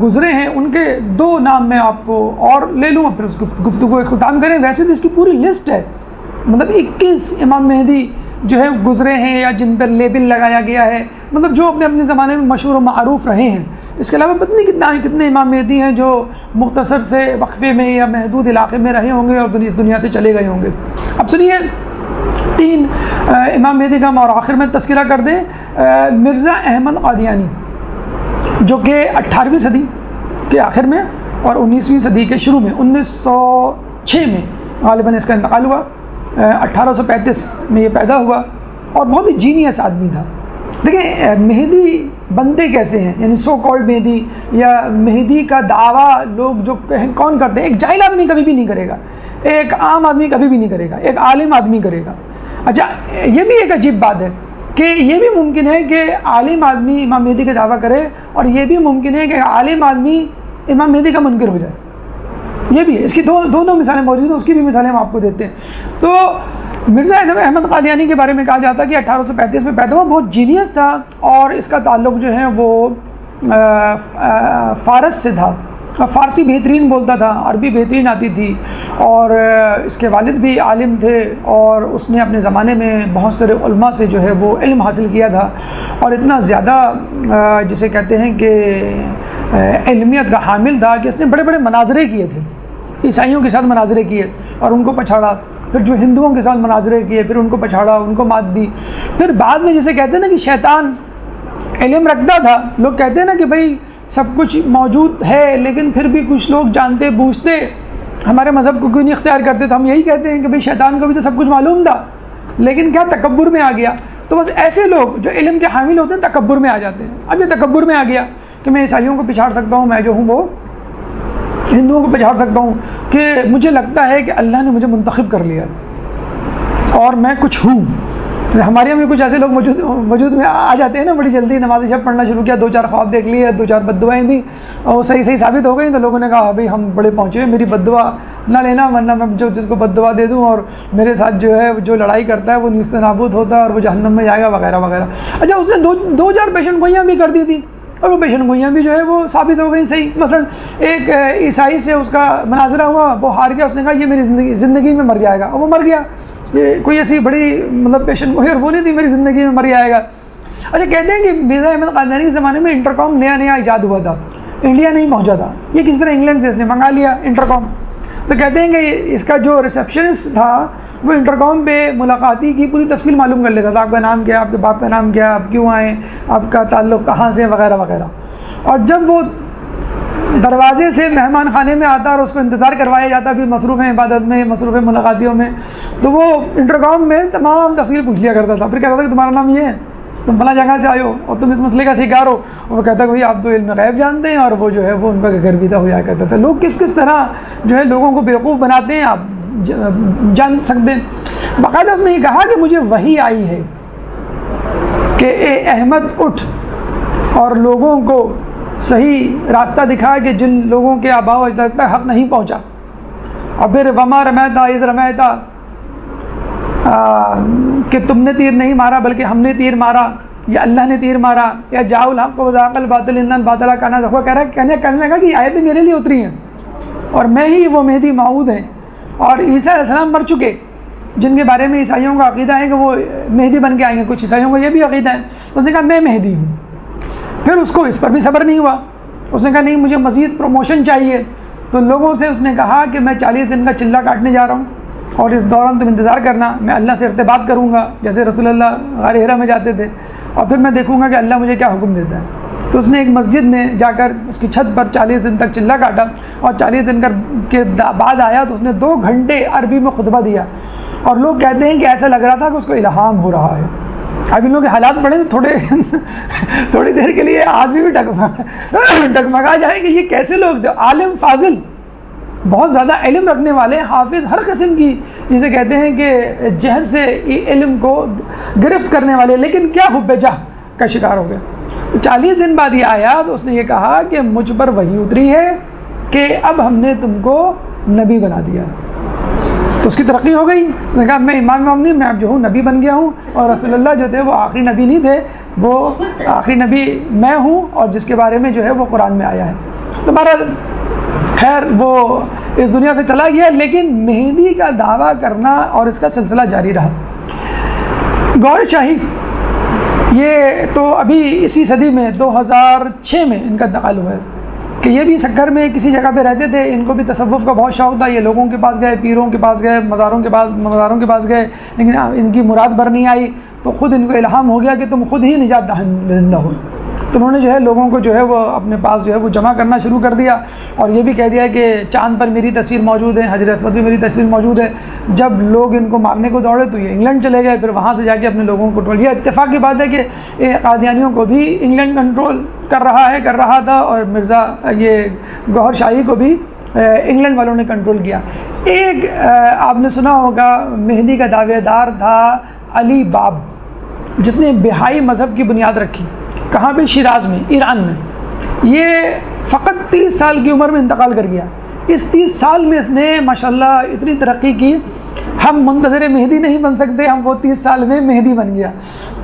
گزرے ہیں ان کے 2 نام میں آپ کو اور لے لوں، پھر اس گفتگو اختتام کریں. ویسے تو اس کی پوری لسٹ ہے، مطلب 21 امام مہدی جو ہے گزرے ہیں یا جن پر لیبل لگایا گیا ہے، مطلب جو اپنے اپنے زمانے میں مشہور و معروف رہے ہیں. اس کے علاوہ پتہ نہیں کتنے امام مہدی ہیں جو مختصر سے وقفے میں یا محدود علاقے میں رہے ہوں گے اور اس دنیا سے چلے گئے ہوں گے. اب سنیے 3 امام مہدی کا اور آخر میں تذکرہ کر دیں. مرزا احمد قادیانی جو کہ 18ویں صدی کے آخر میں اور 19ویں صدی کے شروع میں 1906 میں غالباً اس کا انتقال ہوا. 1835 میں یہ پیدا ہوا اور بہت ہی جینیس آدمی تھا. دیکھیں مہدی بنتے کیسے ہیں، یعنی سو کالڈ مہدی یا مہدی کا دعویٰ لوگ جو کون کرتے ہیں، ایک جاہل آدمی کبھی بھی نہیں کرے گا، ایک عام آدمی کبھی بھی نہیں کرے گا، ایک عالم آدمی کرے گا. اچھا یہ بھی ایک عجیب بات ہے کہ یہ بھی ممکن ہے کہ عالم آدمی امام مہدی کا دعویٰ کرے اور یہ بھی ممکن ہے کہ عالم آدمی امام مہدی کا منکر ہو جائے. یہ بھی ہے، اس کی دونوں مثالیں موجود ہیں، اس کی بھی مثالیں ہم آپ کو دیتے ہیں. تو مرزا احمد قادیانی کے بارے میں کہا جاتا ہے کہ 1835 میں پیدا ہوا، بہت جینیس تھا اور اس کا تعلق جو ہے وہ فارس سے تھا. فارسی بہترین بولتا تھا، عربی بہترین آتی تھی اور اس کے والد بھی عالم تھے اور اس نے اپنے زمانے میں بہت سارے علماء سے جو ہے وہ علم حاصل کیا تھا اور اتنا زیادہ جسے کہتے ہیں کہ علمیت کا حامل تھا کہ اس نے بڑے بڑے مناظرے کیے تھے. عیسائیوں کے ساتھ مناظرے کیے اور ان کو پچھاڑا، پھر جو ہندوؤں کے ساتھ مناظرے کیے پھر ان کو پچھاڑا، ان کو مات دی. پھر بعد میں جسے کہتے ہیں نا کہ شیطان علم رکھتا تھا، لوگ کہتے ہیں نا کہ بھائی سب کچھ موجود ہے لیکن پھر بھی کچھ لوگ جانتے بوجھتے ہمارے مذہب کو کیوں نہیں اختیار کرتے. تو ہم یہی کہتے ہیں کہ بھائی شیطان کو بھی تو سب کچھ معلوم تھا لیکن کیا تکبر میں آ گیا. تو بس ایسے لوگ جو علم کے حامل ہوتے ہیں تکبر میں آ جاتے ہیں. اب یہ تکبر میں آ گیا کہ میں عیسائیوں کو پچھاڑ سکتا ہوں، میں جو ہوں وہ ہندوؤں کو پچھاڑ سکتا ہوں، کہ مجھے لگتا ہے کہ اللہ نے مجھے منتخب کر لیا اور میں کچھ ہوں. ہمارے یہاں میں کچھ ایسے لوگ وجود میں آ جاتے ہیں نا، بڑی جلدی نماز شب پڑھنا شروع کیا، 2-4 خواب دیکھ لیے، 2-4 بد دعائیں دیں اور وہ صحیح ثابت ہو گئی تو لوگوں نے کہا بھائی ہم بڑے پہنچے ہیں، میری بد دعا نہ لینا ورنہ میں جس کو بد دعا دے دوں اور میرے ساتھ جو ہے جو لڑائی کرتا ہے وہ نیست نابود ہوتا ہے اور وہ جہنم میں جائے گا وغیرہ وغیرہ. اچھا اس نے 2-4 پیشن گوئیاں بھی کر دی تھی اور وہ پیشن گوئیاں بھی جو ہے وہ ثابت ہو گئی صحیح. مثلا ایک عیسائی سے اس کا مناظرہ ہوا، وہ ہار گیا، اس نے کہا یہ میری زندگی میں مر جائے گا اور وہ مر گیا. یہ کوئی ایسی بڑی مطلب پیشن گوئی اور وہ نہیں تھی میری زندگی میں مر جائے گا. اچھا کہتے ہیں کہ مرزا احمد قادیانی کے زمانے میں انٹرکام نیا ایجاد ہوا تھا، انڈیا نہیں پہنچا تھا. یہ کس طرح انگلینڈ سے اس نے منگا لیا انٹرکام. تو کہتے ہیں کہ اس کا جو ریسیپشنسٹ تھا وہ انٹرکام پہ ملاقاتی کی پوری تفصیل معلوم کر لیتا تھا، آپ کا نام کیا، آپ کے باپ کا نام کیا، آپ کیوں آئیں، آپ کا تعلق کہاں سے وغیرہ وغیرہ. اور جب وہ دروازے سے مہمان خانے میں آتا اور اس کو انتظار کروایا جاتا بھی مصروف عبادت میں، مصروف ملاقاتیوں میں، تو وہ انٹرکام میں تمام تفصیل پوچھ لیا کرتا تھا. پھر کہتا تھا کہ تمہارا نام یہ ہے، تم فلاں جگہ سے آئے ہو اور تم اس مسئلے کا شکار ہو. اور وہ کہتا کہ بھائی آپ تو علم غیب جانتے ہیں اور وہ جو ہے وہ ان کا گرویدہ ہو جایا کرتا تھا. لوگ کس طرح جو ہے لوگوں کو بیوقوف بناتے ہیں آپ جان سکتے ہیں. باقاعدہ اس نے یہ کہا کہ مجھے وحی آئی ہے کہ اے احمد اٹھ اور لوگوں کو صحیح راستہ دکھا کہ جن لوگوں کے آباء و اجداد تک حق نہیں پہنچا. اور پھر وما رمیتا اذ رمیتا، کہ تم نے تیر نہیں مارا بلکہ ہم نے تیر مارا یا اللہ نے تیر مارا. یا جاء الحق وزهق الباطل ان الباطل کان زهوقا، کہنے لگا کہ آیتیں میرے لیے اتری ہیں اور میں ہی وہ مہدی موعود ہیں. اور عیسیٰ علیہ السلام مر چکے جن کے بارے میں عیسائیوں کا عقیدہ ہے کہ وہ مہدی بن کے آئیں گے، کچھ عیسائیوں کا یہ بھی عقیدہ ہے. تو اس نے کہا میں مہدی ہوں. پھر اس کو اس پر بھی صبر نہیں ہوا، اس نے کہا نہیں مجھے مزید پروموشن چاہیے. تو لوگوں سے اس نے کہا کہ میں 40 دن کا چلہ کاٹنے جا رہا ہوں اور اس دوران تم انتظار کرنا، میں اللہ سے ارتباط کروں گا جیسے رسول اللہ غار حرا میں جاتے تھے، اور پھر میں دیکھوں گا کہ اللہ مجھے کیا حکم دیتا ہے. تو اس نے ایک مسجد میں جا کر اس کی چھت پر 40 دن تک چلہ کاٹا اور 40 دن کے بعد آیا تو اس نے 2 گھنٹے عربی میں خطبہ دیا. اور لوگ کہتے ہیں کہ ایسا لگ رہا تھا کہ اس کو الہام ہو رہا ہے. اب ان لوگوں کے حالات پڑھیں تو تھوڑی دیر کے لیے آدمی بھی ڈگمگا جائے کہ یہ کیسے لوگ تھے. عالم فاضل، بہت زیادہ علم رکھنے والے، حافظ، ہر قسم کی جسے کہتے ہیں کہ جہل سے علم کو گرفت کرنے والے، لیکن کیا حب جاہ کا شکار ہو گئے. 40 دن بعد یہ آیا تو اس نے یہ کہا کہ مجھ پر وحی اتری ہے کہ اب ہم نے تم کو نبی بنا دیا. تو اس کی ترقی ہو گئی. اس نے کہا میں امام نہیں، میں اب جو ہوں نبی بن گیا ہوں، اور رسول اللہ جو تھے وہ آخری نبی نہیں تھے، وہ آخری نبی میں ہوں، اور جس کے بارے میں جو ہے وہ قرآن میں آیا ہے. تو بہرحال خیر وہ اس دنیا سے چلا گیا، لیکن مہدی کا دعویٰ کرنا اور اس کا سلسلہ جاری رہا. گور شاہی یہ تو ابھی اسی صدی میں 2006 میں ان کا انتقال ہوا ہے کہ یہ بھی سکر میں کسی جگہ پہ رہتے تھے. ان کو بھی تصوف کا بہت شوق تھا. یہ لوگوں کے پاس گئے، پیروں کے پاس گئے، مزاروں کے پاس گئے، لیکن ان کی مراد بھر نہیں آئی. تو خود ان کو الہام ہو گیا کہ تم خود ہی نجات دہندہ ہو. تو انہوں نے جو ہے لوگوں کو جو ہے وہ اپنے پاس جو ہے وہ جمع کرنا شروع کر دیا، اور یہ بھی کہہ دیا کہ چاند پر میری تصویر موجود ہے، حجر اسود بھی میری تصویر موجود ہے. جب لوگ ان کو مارنے کو دوڑے تو یہ انگلینڈ چلے گئے، پھر وہاں سے جا کے اپنے لوگوں کو کنٹرول. یہ اتفاق کی بات ہے کہ قادیانیوں کو بھی انگلینڈ کنٹرول کر رہا تھا، اور مرزا یہ گوہر شاہی کو بھی انگلینڈ والوں نے کنٹرول کیا. ایک آپ نے سنا ہوگا مہدی کا دعوے دار تھا علی باب، جس نے بہائی مذہب کی بنیاد رکھی. کہاں پہ؟ شیراز میں، ایران میں. یہ فقط 30 سال کی عمر میں انتقال کر گیا. اس 30 سال میں اس نے ماشاءاللہ اتنی ترقی کی، ہم منتظر مہدی نہیں بن سکتے، ہم وہ 30 سال میں مہدی بن گیا.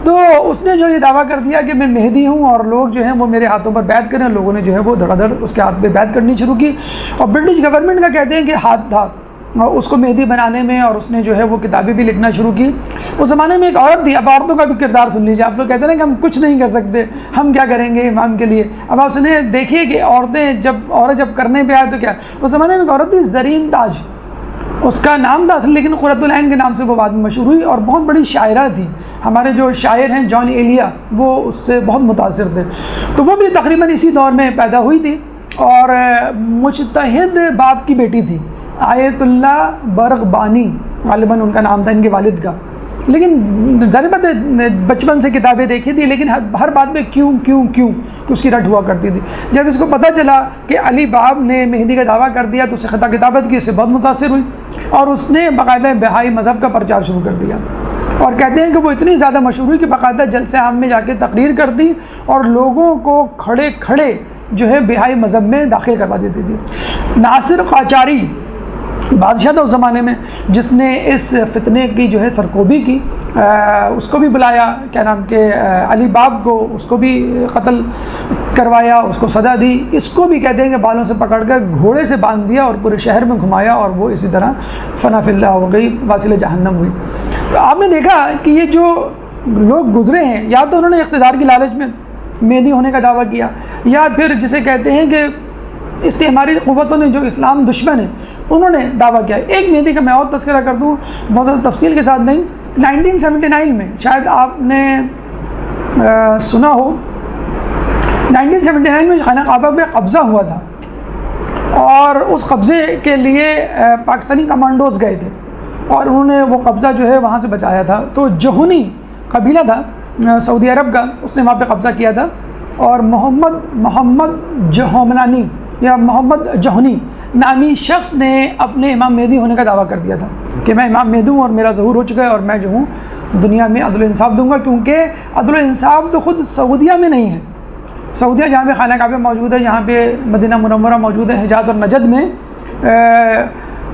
تو اس نے جو یہ دعویٰ کر دیا کہ میں مہدی ہوں اور لوگ جو ہیں وہ میرے ہاتھوں پر بیعت کریں. لوگوں نے جو ہے وہ دھڑا دھڑ اس کے ہاتھ پہ بیعت کرنی شروع کی، اور برٹش گورنمنٹ کا کہتے ہیں کہ ہاتھ تھا اس کو مہدی بنانے میں، اور اس نے جو ہے وہ کتابیں بھی لکھنا شروع کی. اس زمانے میں ایک عورت تھی. اب عورتوں کا بھی کردار سن لیجیے. آپ لوگ کہتے ہیں کہ ہم کچھ نہیں کر سکتے، ہم کیا کریں گے امام کے لیے. اب آپ سنیں دیکھیے کہ عورت جب کرنے پہ آئے تو کیا. اس زمانے میں ایک عورت تھی زرین تاج، اس کا نام تھا اصل، لیکن قرۃ العین کے نام سے وہ بعد میں مشہور ہوئی، اور بہت بڑی شاعرہ تھی. ہمارے جو شاعر ہیں جان ایلیا، وہ اس سے بہت متاثر تھے. تو وہ بھی تقریباً اسی دور میں پیدا ہوئی تھی، اور مجتہد باپ کی بیٹی تھی. آیت اللہ برغبانی غالباً ان کا نام تھا ان کے والد کا. لیکن ظاہر بات ہے بچپن سے کتابیں دیکھی تھی، لیکن ہر بات میں کیوں اس کی رٹ ہوا کرتی تھی. جب اس کو پتہ چلا کہ علی باب نے مہدی کا دعویٰ کر دیا تو اسے خطا کتابت کی، اس سے بہت متاثر ہوئی، اور اس نے باقاعدہ بہائی مذہب کا پرچار شروع کر دیا. اور کہتے ہیں کہ وہ اتنی زیادہ مشہور ہوئی کہ باقاعدہ جلسے عام میں جا کے تقریر کر دی، اور لوگوں کو کھڑے جو ہے بہائی مذہب میں داخل کروا دیتی تھی. ناصر قاچاری بادشاہ تھا اس زمانے میں، جس نے اس فتنے کی جو ہے سرکوبی کی. اس کو بھی بلایا، کیا نام کہ علی باب کو، اس کو بھی قتل کروایا، اس کو سزا دی. اس کو بھی کہتے ہیں کہ بالوں سے پکڑ کر گھوڑے سے باندھ دیا اور پورے شہر میں گھمایا، اور وہ اسی طرح فنا فی اللہ ہو گئی، واصل جہنم ہوئی. تو آپ نے دیکھا کہ یہ جو لوگ گزرے ہیں، یا تو انہوں نے اقتدار کی لالچ میں مہدی ہونے کا دعویٰ کیا، یا پھر جسے کہتے ہیں کہ استعماری قوتوں نے جو اسلام دشمن ہے انہوں نے دعویٰ کیا. ایک مہدی کا میں اور تذکرہ کر دوں، بہت زیادہ تفصیل کے ساتھ نہیں. 1979 میں شاید آپ نے سنا ہو، 1979 میں خانہ کعبہ پہ قبضہ ہوا تھا، اور اس قبضے کے لیے پاکستانی کمانڈوز گئے تھے، اور انہوں نے وہ قبضہ جو ہے وہاں سے بچایا تھا. تو جہنی قبیلہ تھا سعودی عرب کا، اس نے وہاں پہ قبضہ کیا تھا، اور محمد جہومنانی یا محمد جہنی نامی شخص نے اپنے امام مہدی ہونے کا دعویٰ کر دیا تھا کہ میں امام مہدی ہوں اور میرا ظہور ہو چکا ہے، اور میں جو ہوں دنیا میں عدل و انصاف دوں گا. کیونکہ عدل و انصاف تو خود سعودیہ میں نہیں ہے. سعودیہ جہاں پہ خانہ کعبہ موجود ہے، جہاں پہ مدینہ منورہ موجود ہے، حجاز اور نجد میں،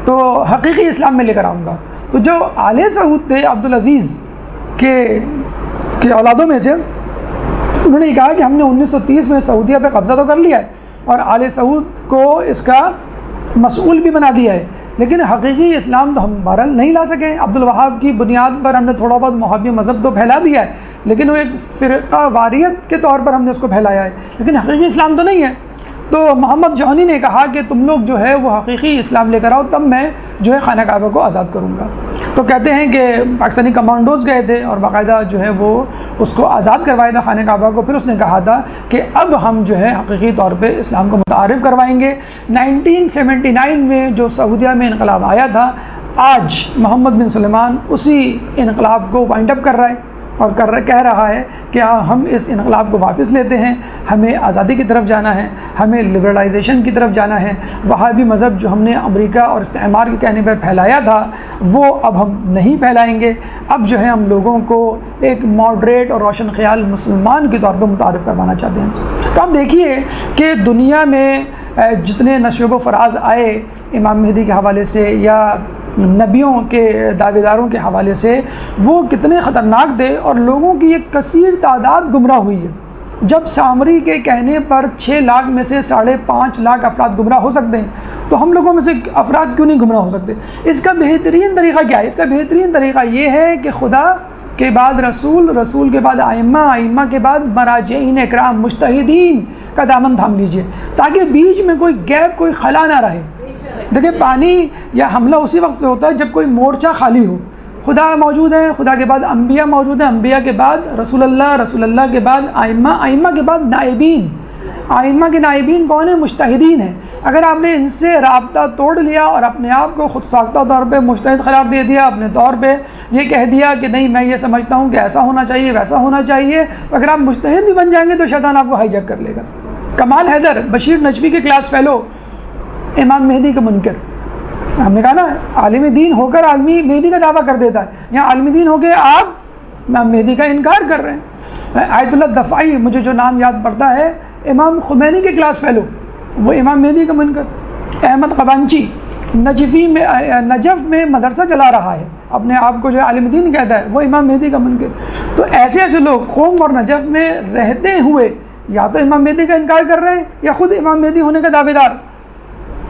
تو حقیقی اسلام میں لے کر آؤں گا. تو جو آل سعود تھے عبدالعزیز کے اولادوں میں سے، انہوں نے کہا کہ ہم نے 1930 میں سعودیہ پہ قبضہ تو کر لیا ہے، اور آل سعود کو اس کا مسئول بھی بنا دیا ہے، لیکن حقیقی اسلام تو ہم بہرحال نہیں لا سکے. عبدالوہاب کی بنیاد پر ہم نے تھوڑا بہت محبی مذہب تو پھیلا دیا ہے، لیکن وہ ایک فرقہ واریت کے طور پر ہم نے اس کو پھیلایا ہے، لیکن حقیقی اسلام تو نہیں ہے. تو محمد جوہنی نے کہا کہ تم لوگ جو ہے وہ حقیقی اسلام لے کر آؤ، تب میں جو ہے خانہ کعبہ کو آزاد کروں گا. تو کہتے ہیں کہ پاکستانی کمانڈوز گئے تھے اور باقاعدہ جو ہے وہ اس کو آزاد کروایا تھا خانہ کعبہ کو. پھر اس نے کہا تھا کہ اب ہم جو ہے حقیقی طور پہ اسلام کو متعارف کروائیں گے. 1979 میں جو سعودیہ میں انقلاب آیا تھا، آج محمد بن سلمان اسی انقلاب کو وائنڈ اپ کر رہا ہے. اور کہہ رہا ہے کہ ہم اس انقلاب کو واپس لیتے ہیں، ہمیں آزادی کی طرف جانا ہے، ہمیں لبرلائزیشن کی طرف جانا ہے۔ وہابی مذہب جو ہم نے امریکہ اور استعمار کے کہنے پر پھیلایا تھا وہ اب ہم نہیں پھیلائیں گے، اب جو ہے ہم لوگوں کو ایک ماڈریٹ اور روشن خیال مسلمان کے طور پر متعارف کروانا چاہتے ہیں۔ تو اب دیکھیے کہ دنیا میں جتنے نشیب و فراز آئے امام مہدی کے حوالے سے یا نبیوں کے دعوے داروں کے حوالے سے، وہ کتنے خطرناک تھے اور لوگوں کی ایک کثیر تعداد گمراہ ہوئی ہے۔ جب سامری کے کہنے پر 6 لاکھ میں سے 5.5 لاکھ افراد گمراہ ہو سکتے ہیں تو ہم لوگوں میں سے افراد کیوں نہیں گمراہ ہو سکتے؟ اس کا بہترین طریقہ کیا ہے؟ اس کا بہترین طریقہ یہ ہے کہ خدا کے بعد رسول، رسول کے بعد ائمہ، ائمہ کے بعد مراجعین اکرام، مجتہدین کا دامن تھام لیجئے تاکہ بیچ میں کوئی گیپ، کوئی خلا نہ رہے۔ دیکھیں پانی یا حملہ اسی وقت سے ہوتا ہے جب کوئی مورچہ خالی ہو۔ خدا موجود ہے، خدا کے بعد انبیاء موجود ہیں، انبیاء کے بعد رسول اللہ، رسول اللہ کے بعد ائمہ، ائمہ کے بعد نائبین۔ ائمہ کے نائبین کون ہیں؟ مجتہدین ہیں۔ اگر آپ نے ان سے رابطہ توڑ لیا اور اپنے آپ کو خود ساختہ طور پہ مجتہد قرار دے دیا، اپنے طور پہ یہ کہہ دیا کہ نہیں میں یہ سمجھتا ہوں کہ ایسا ہونا چاہیے، ویسا ہونا چاہیے، تو اگر آپ مجتہد بھی بن جائیں گے تو شیطان آپ کو ہائی جیک کر لے گا۔ کمال حیدر بشیر نجوی کے کلاس فیلو، امام مہدی کا منکر۔ ہم نے کہا نا عالم دین ہو کر عالمی مہدی کا دعویٰ کر دیتا ہے، یہاں عالم دین ہو کے آپ امام مہدی کا انکار کر رہے ہیں۔ آیت اللہ دفاعی، مجھے جو نام یاد پڑتا ہے، امام خمینی کے کلاس فیلو، وہ امام مہدی کا منکر۔ احمد قبانچی نجف میں مدرسہ چلا رہا ہے، اپنے آپ کو جو عالم دین کہتا ہے، وہ امام مہدی کا منکر۔ تو ایسے ایسے لوگ قوم اور نجف میں رہتے ہوئے یا تو امام مہدی کا انکار کر رہے ہیں یا خود امام مہدی ہونے کا دعوے دار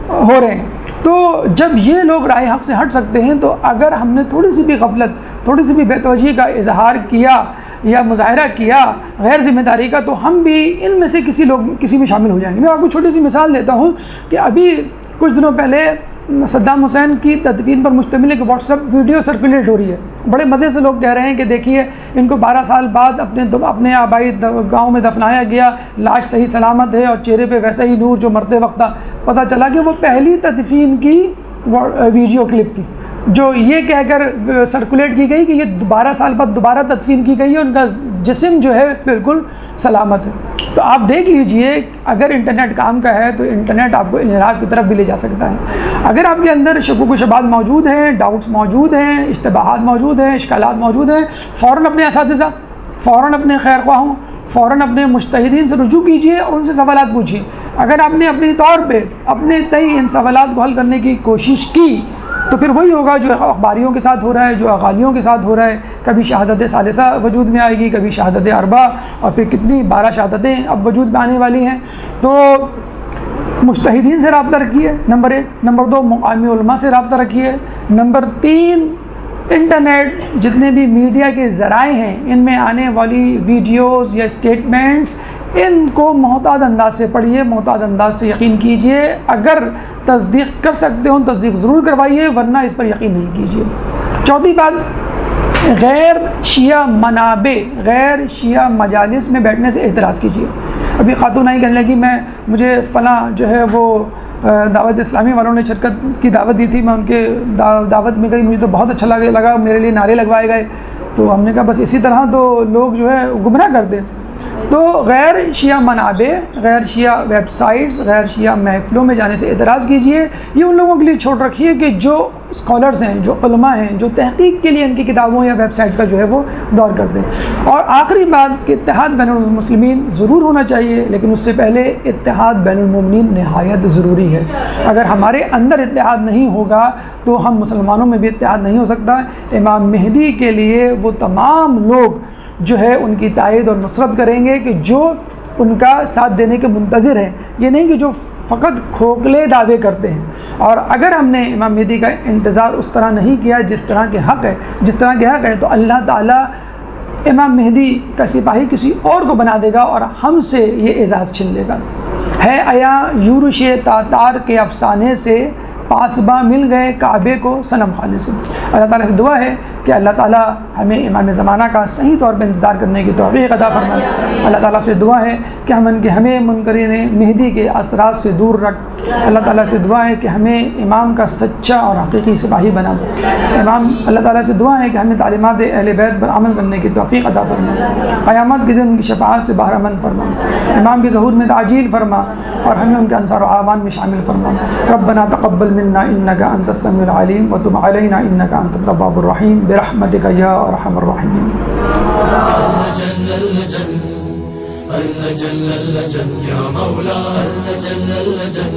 ہو رہے ہیں۔ تو جب یہ لوگ راہ حق سے ہٹ سکتے ہیں تو اگر ہم نے تھوڑی سی بھی غفلت، تھوڑی سی بھی بے توجہی کا اظہار کیا یا مظاہرہ کیا غیر ذمہ داری کا، تو ہم بھی ان میں سے کسی میں شامل ہو جائیں گے۔ میں آپ کو چھوٹی سی مثال دیتا ہوں کہ ابھی کچھ دنوں پہلے صدام حسین کی تدفین پر مشتمل ایک واٹس ایپ ویڈیو سرکولیٹ ہو رہی ہے۔ بڑے مزے سے لوگ کہہ رہے ہیں کہ دیکھیے ان کو 12 سال بعد اپنے آبائی گاؤں میں دفنایا گیا، لاش صحیح سلامت ہے اور چہرے پہ ویسا ہی نور جو مرتے وقت تھا۔ پتہ چلا کہ وہ پہلی تدفین کی ویڈیو کلپ تھی جو یہ کہہ کر سرکولیٹ کی گئی کہ یہ 12 سال بعد دوبارہ تدفین کی گئی ہے، ان کا جسم جو ہے بالکل سلامت ہے۔ تو آپ دیکھ لیجئے اگر انٹرنیٹ کام کا ہے تو انٹرنیٹ آپ کو انحراف کی طرف بھی لے جا سکتا ہے۔ اگر آپ کے اندر شکوک و شبہات موجود ہیں، ڈاؤٹس موجود ہیں، اشتباہات موجود ہیں، اشکالات موجود ہیں، فوراً اپنے اساتذہ، فوراً اپنے خیر خواہوں، فوراً اپنے مجتہدین سے رجوع کیجئے اور ان سے سوالات پوچھیے۔ اگر آپ نے اپنی طور پہ اپنے تئیں ان سوالات کو حل کرنے کی کوشش کی تو پھر وہی ہوگا جو اخباریوں کے ساتھ ہو رہا ہے، جو اغالیوں کے ساتھ ہو رہا ہے۔ کبھی شہادت ثالثہ وجود میں آئے گی، کبھی شہادت اربع، اور پھر کتنی 12 شہادتیں اب وجود میں آنے والی ہیں۔ تو مجتہدین سے رابطہ رکھیے، نمبر 1۔ نمبر 2 مقامی علماء سے رابطہ رکھیے۔ نمبر 3 انٹرنیٹ جتنے بھی میڈیا کے ذرائع ہیں ان میں آنے والی ویڈیوز یا اسٹیٹمنٹس، ان کو محتاط انداز سے پڑھیے، محتاط انداز سے یقین کیجئے۔ اگر تصدیق کر سکتے ہوں تصدیق ضرور کروائیے، ورنہ اس پر یقین نہیں کیجئے۔ چوتھی بات، غیر شیعہ منابع، غیر شیعہ مجالس میں بیٹھنے سے احتراز کیجئے۔ ابھی خاتون آئی کہنے لگی مجھے فلاں جو ہے وہ دعوت اسلامی والوں نے شرکت کی دعوت دی تھی، میں ان کے دعوت میں گئی، مجھے تو بہت اچھا لگا، میرے لیے نعرے لگوائے گئے۔ تو ہم نے کہا بس اسی طرح تو لوگ جو ہے گمراہ کر دیں۔ تو غیر شیعہ منابع، غیر شیعہ ویب سائٹس، غیر شیعہ محفلوں میں جانے سے اعتراض کیجئے۔ یہ ان لوگوں کے لیے چھوڑ رکھیے کہ جو اسکالرز ہیں، جو علماء ہیں، جو تحقیق کے لیے ان کی کتابوں یا ویب سائٹس کا جو ہے وہ دور کر دیں۔ اور آخری بات کہ اتحاد بین المسلمین ضرور ہونا چاہیے، لیکن اس سے پہلے اتحاد بین المومنین نہایت ضروری ہے۔ اگر ہمارے اندر اتحاد نہیں ہوگا تو ہم مسلمانوں میں بھی اتحاد نہیں ہو سکتا۔ امام مہدی کے لیے وہ تمام لوگ جو ہے ان کی تائید اور نصرت کریں گے کہ جو ان کا ساتھ دینے کے منتظر ہیں، یہ نہیں کہ جو فقط کھوکھلے دعوے کرتے ہیں۔ اور اگر ہم نے امام مہدی کا انتظار اس طرح نہیں کیا جس طرح کے حق ہے تو اللہ تعالیٰ امام مہدی کا سپاہی کسی اور کو بنا دے گا اور ہم سے یہ اعزاز چھین لے گا۔ ہے عیا یورش تاتار کے افسانے سے، پاسباں مل گئے کعبے کو صنم خانے سے۔ اللہ تعالیٰ سے دعا ہے کہ اللہ تعالیٰ ہمیں امام زمانہ کا صحیح طور پہ انتظار کرنے کی توفیق عطا فرمائے۔ اللہ تعالیٰ سے دعا ہے کہ ہمیں منکرین مہدی کے اثرات سے دور رکھ۔ اللہ تعالیٰ سے دعا ہے کہ ہمیں امام کا سچا اور حقیقی سپاہی بنا۔ اللہ تعالیٰ سے دعا ہے کہ ہمیں تعلیمات اہل بیت پر عمل کرنے کی توفیق عطا فرمائے۔ قیامت کے دن ان کی شفاعت سے بہرمند فرما۔ امام کے ظہور میں تعجیل فرما اور ہمیں ان کے انصار و اعوان میں شامل فرما۔ ربنا تقبل منا انک انت السمیع العلیم وتب علینا انک انت التواب الرحیم برحمتک یا ارحم الراحمین۔ اللجن اللجن يا مولا اللجن اللجن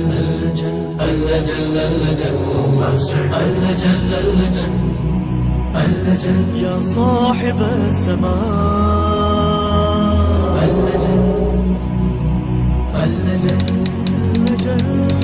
اللجن اللجن اللجن اللجن اللجن يا صاحب السماء اللجن اللجن اللجن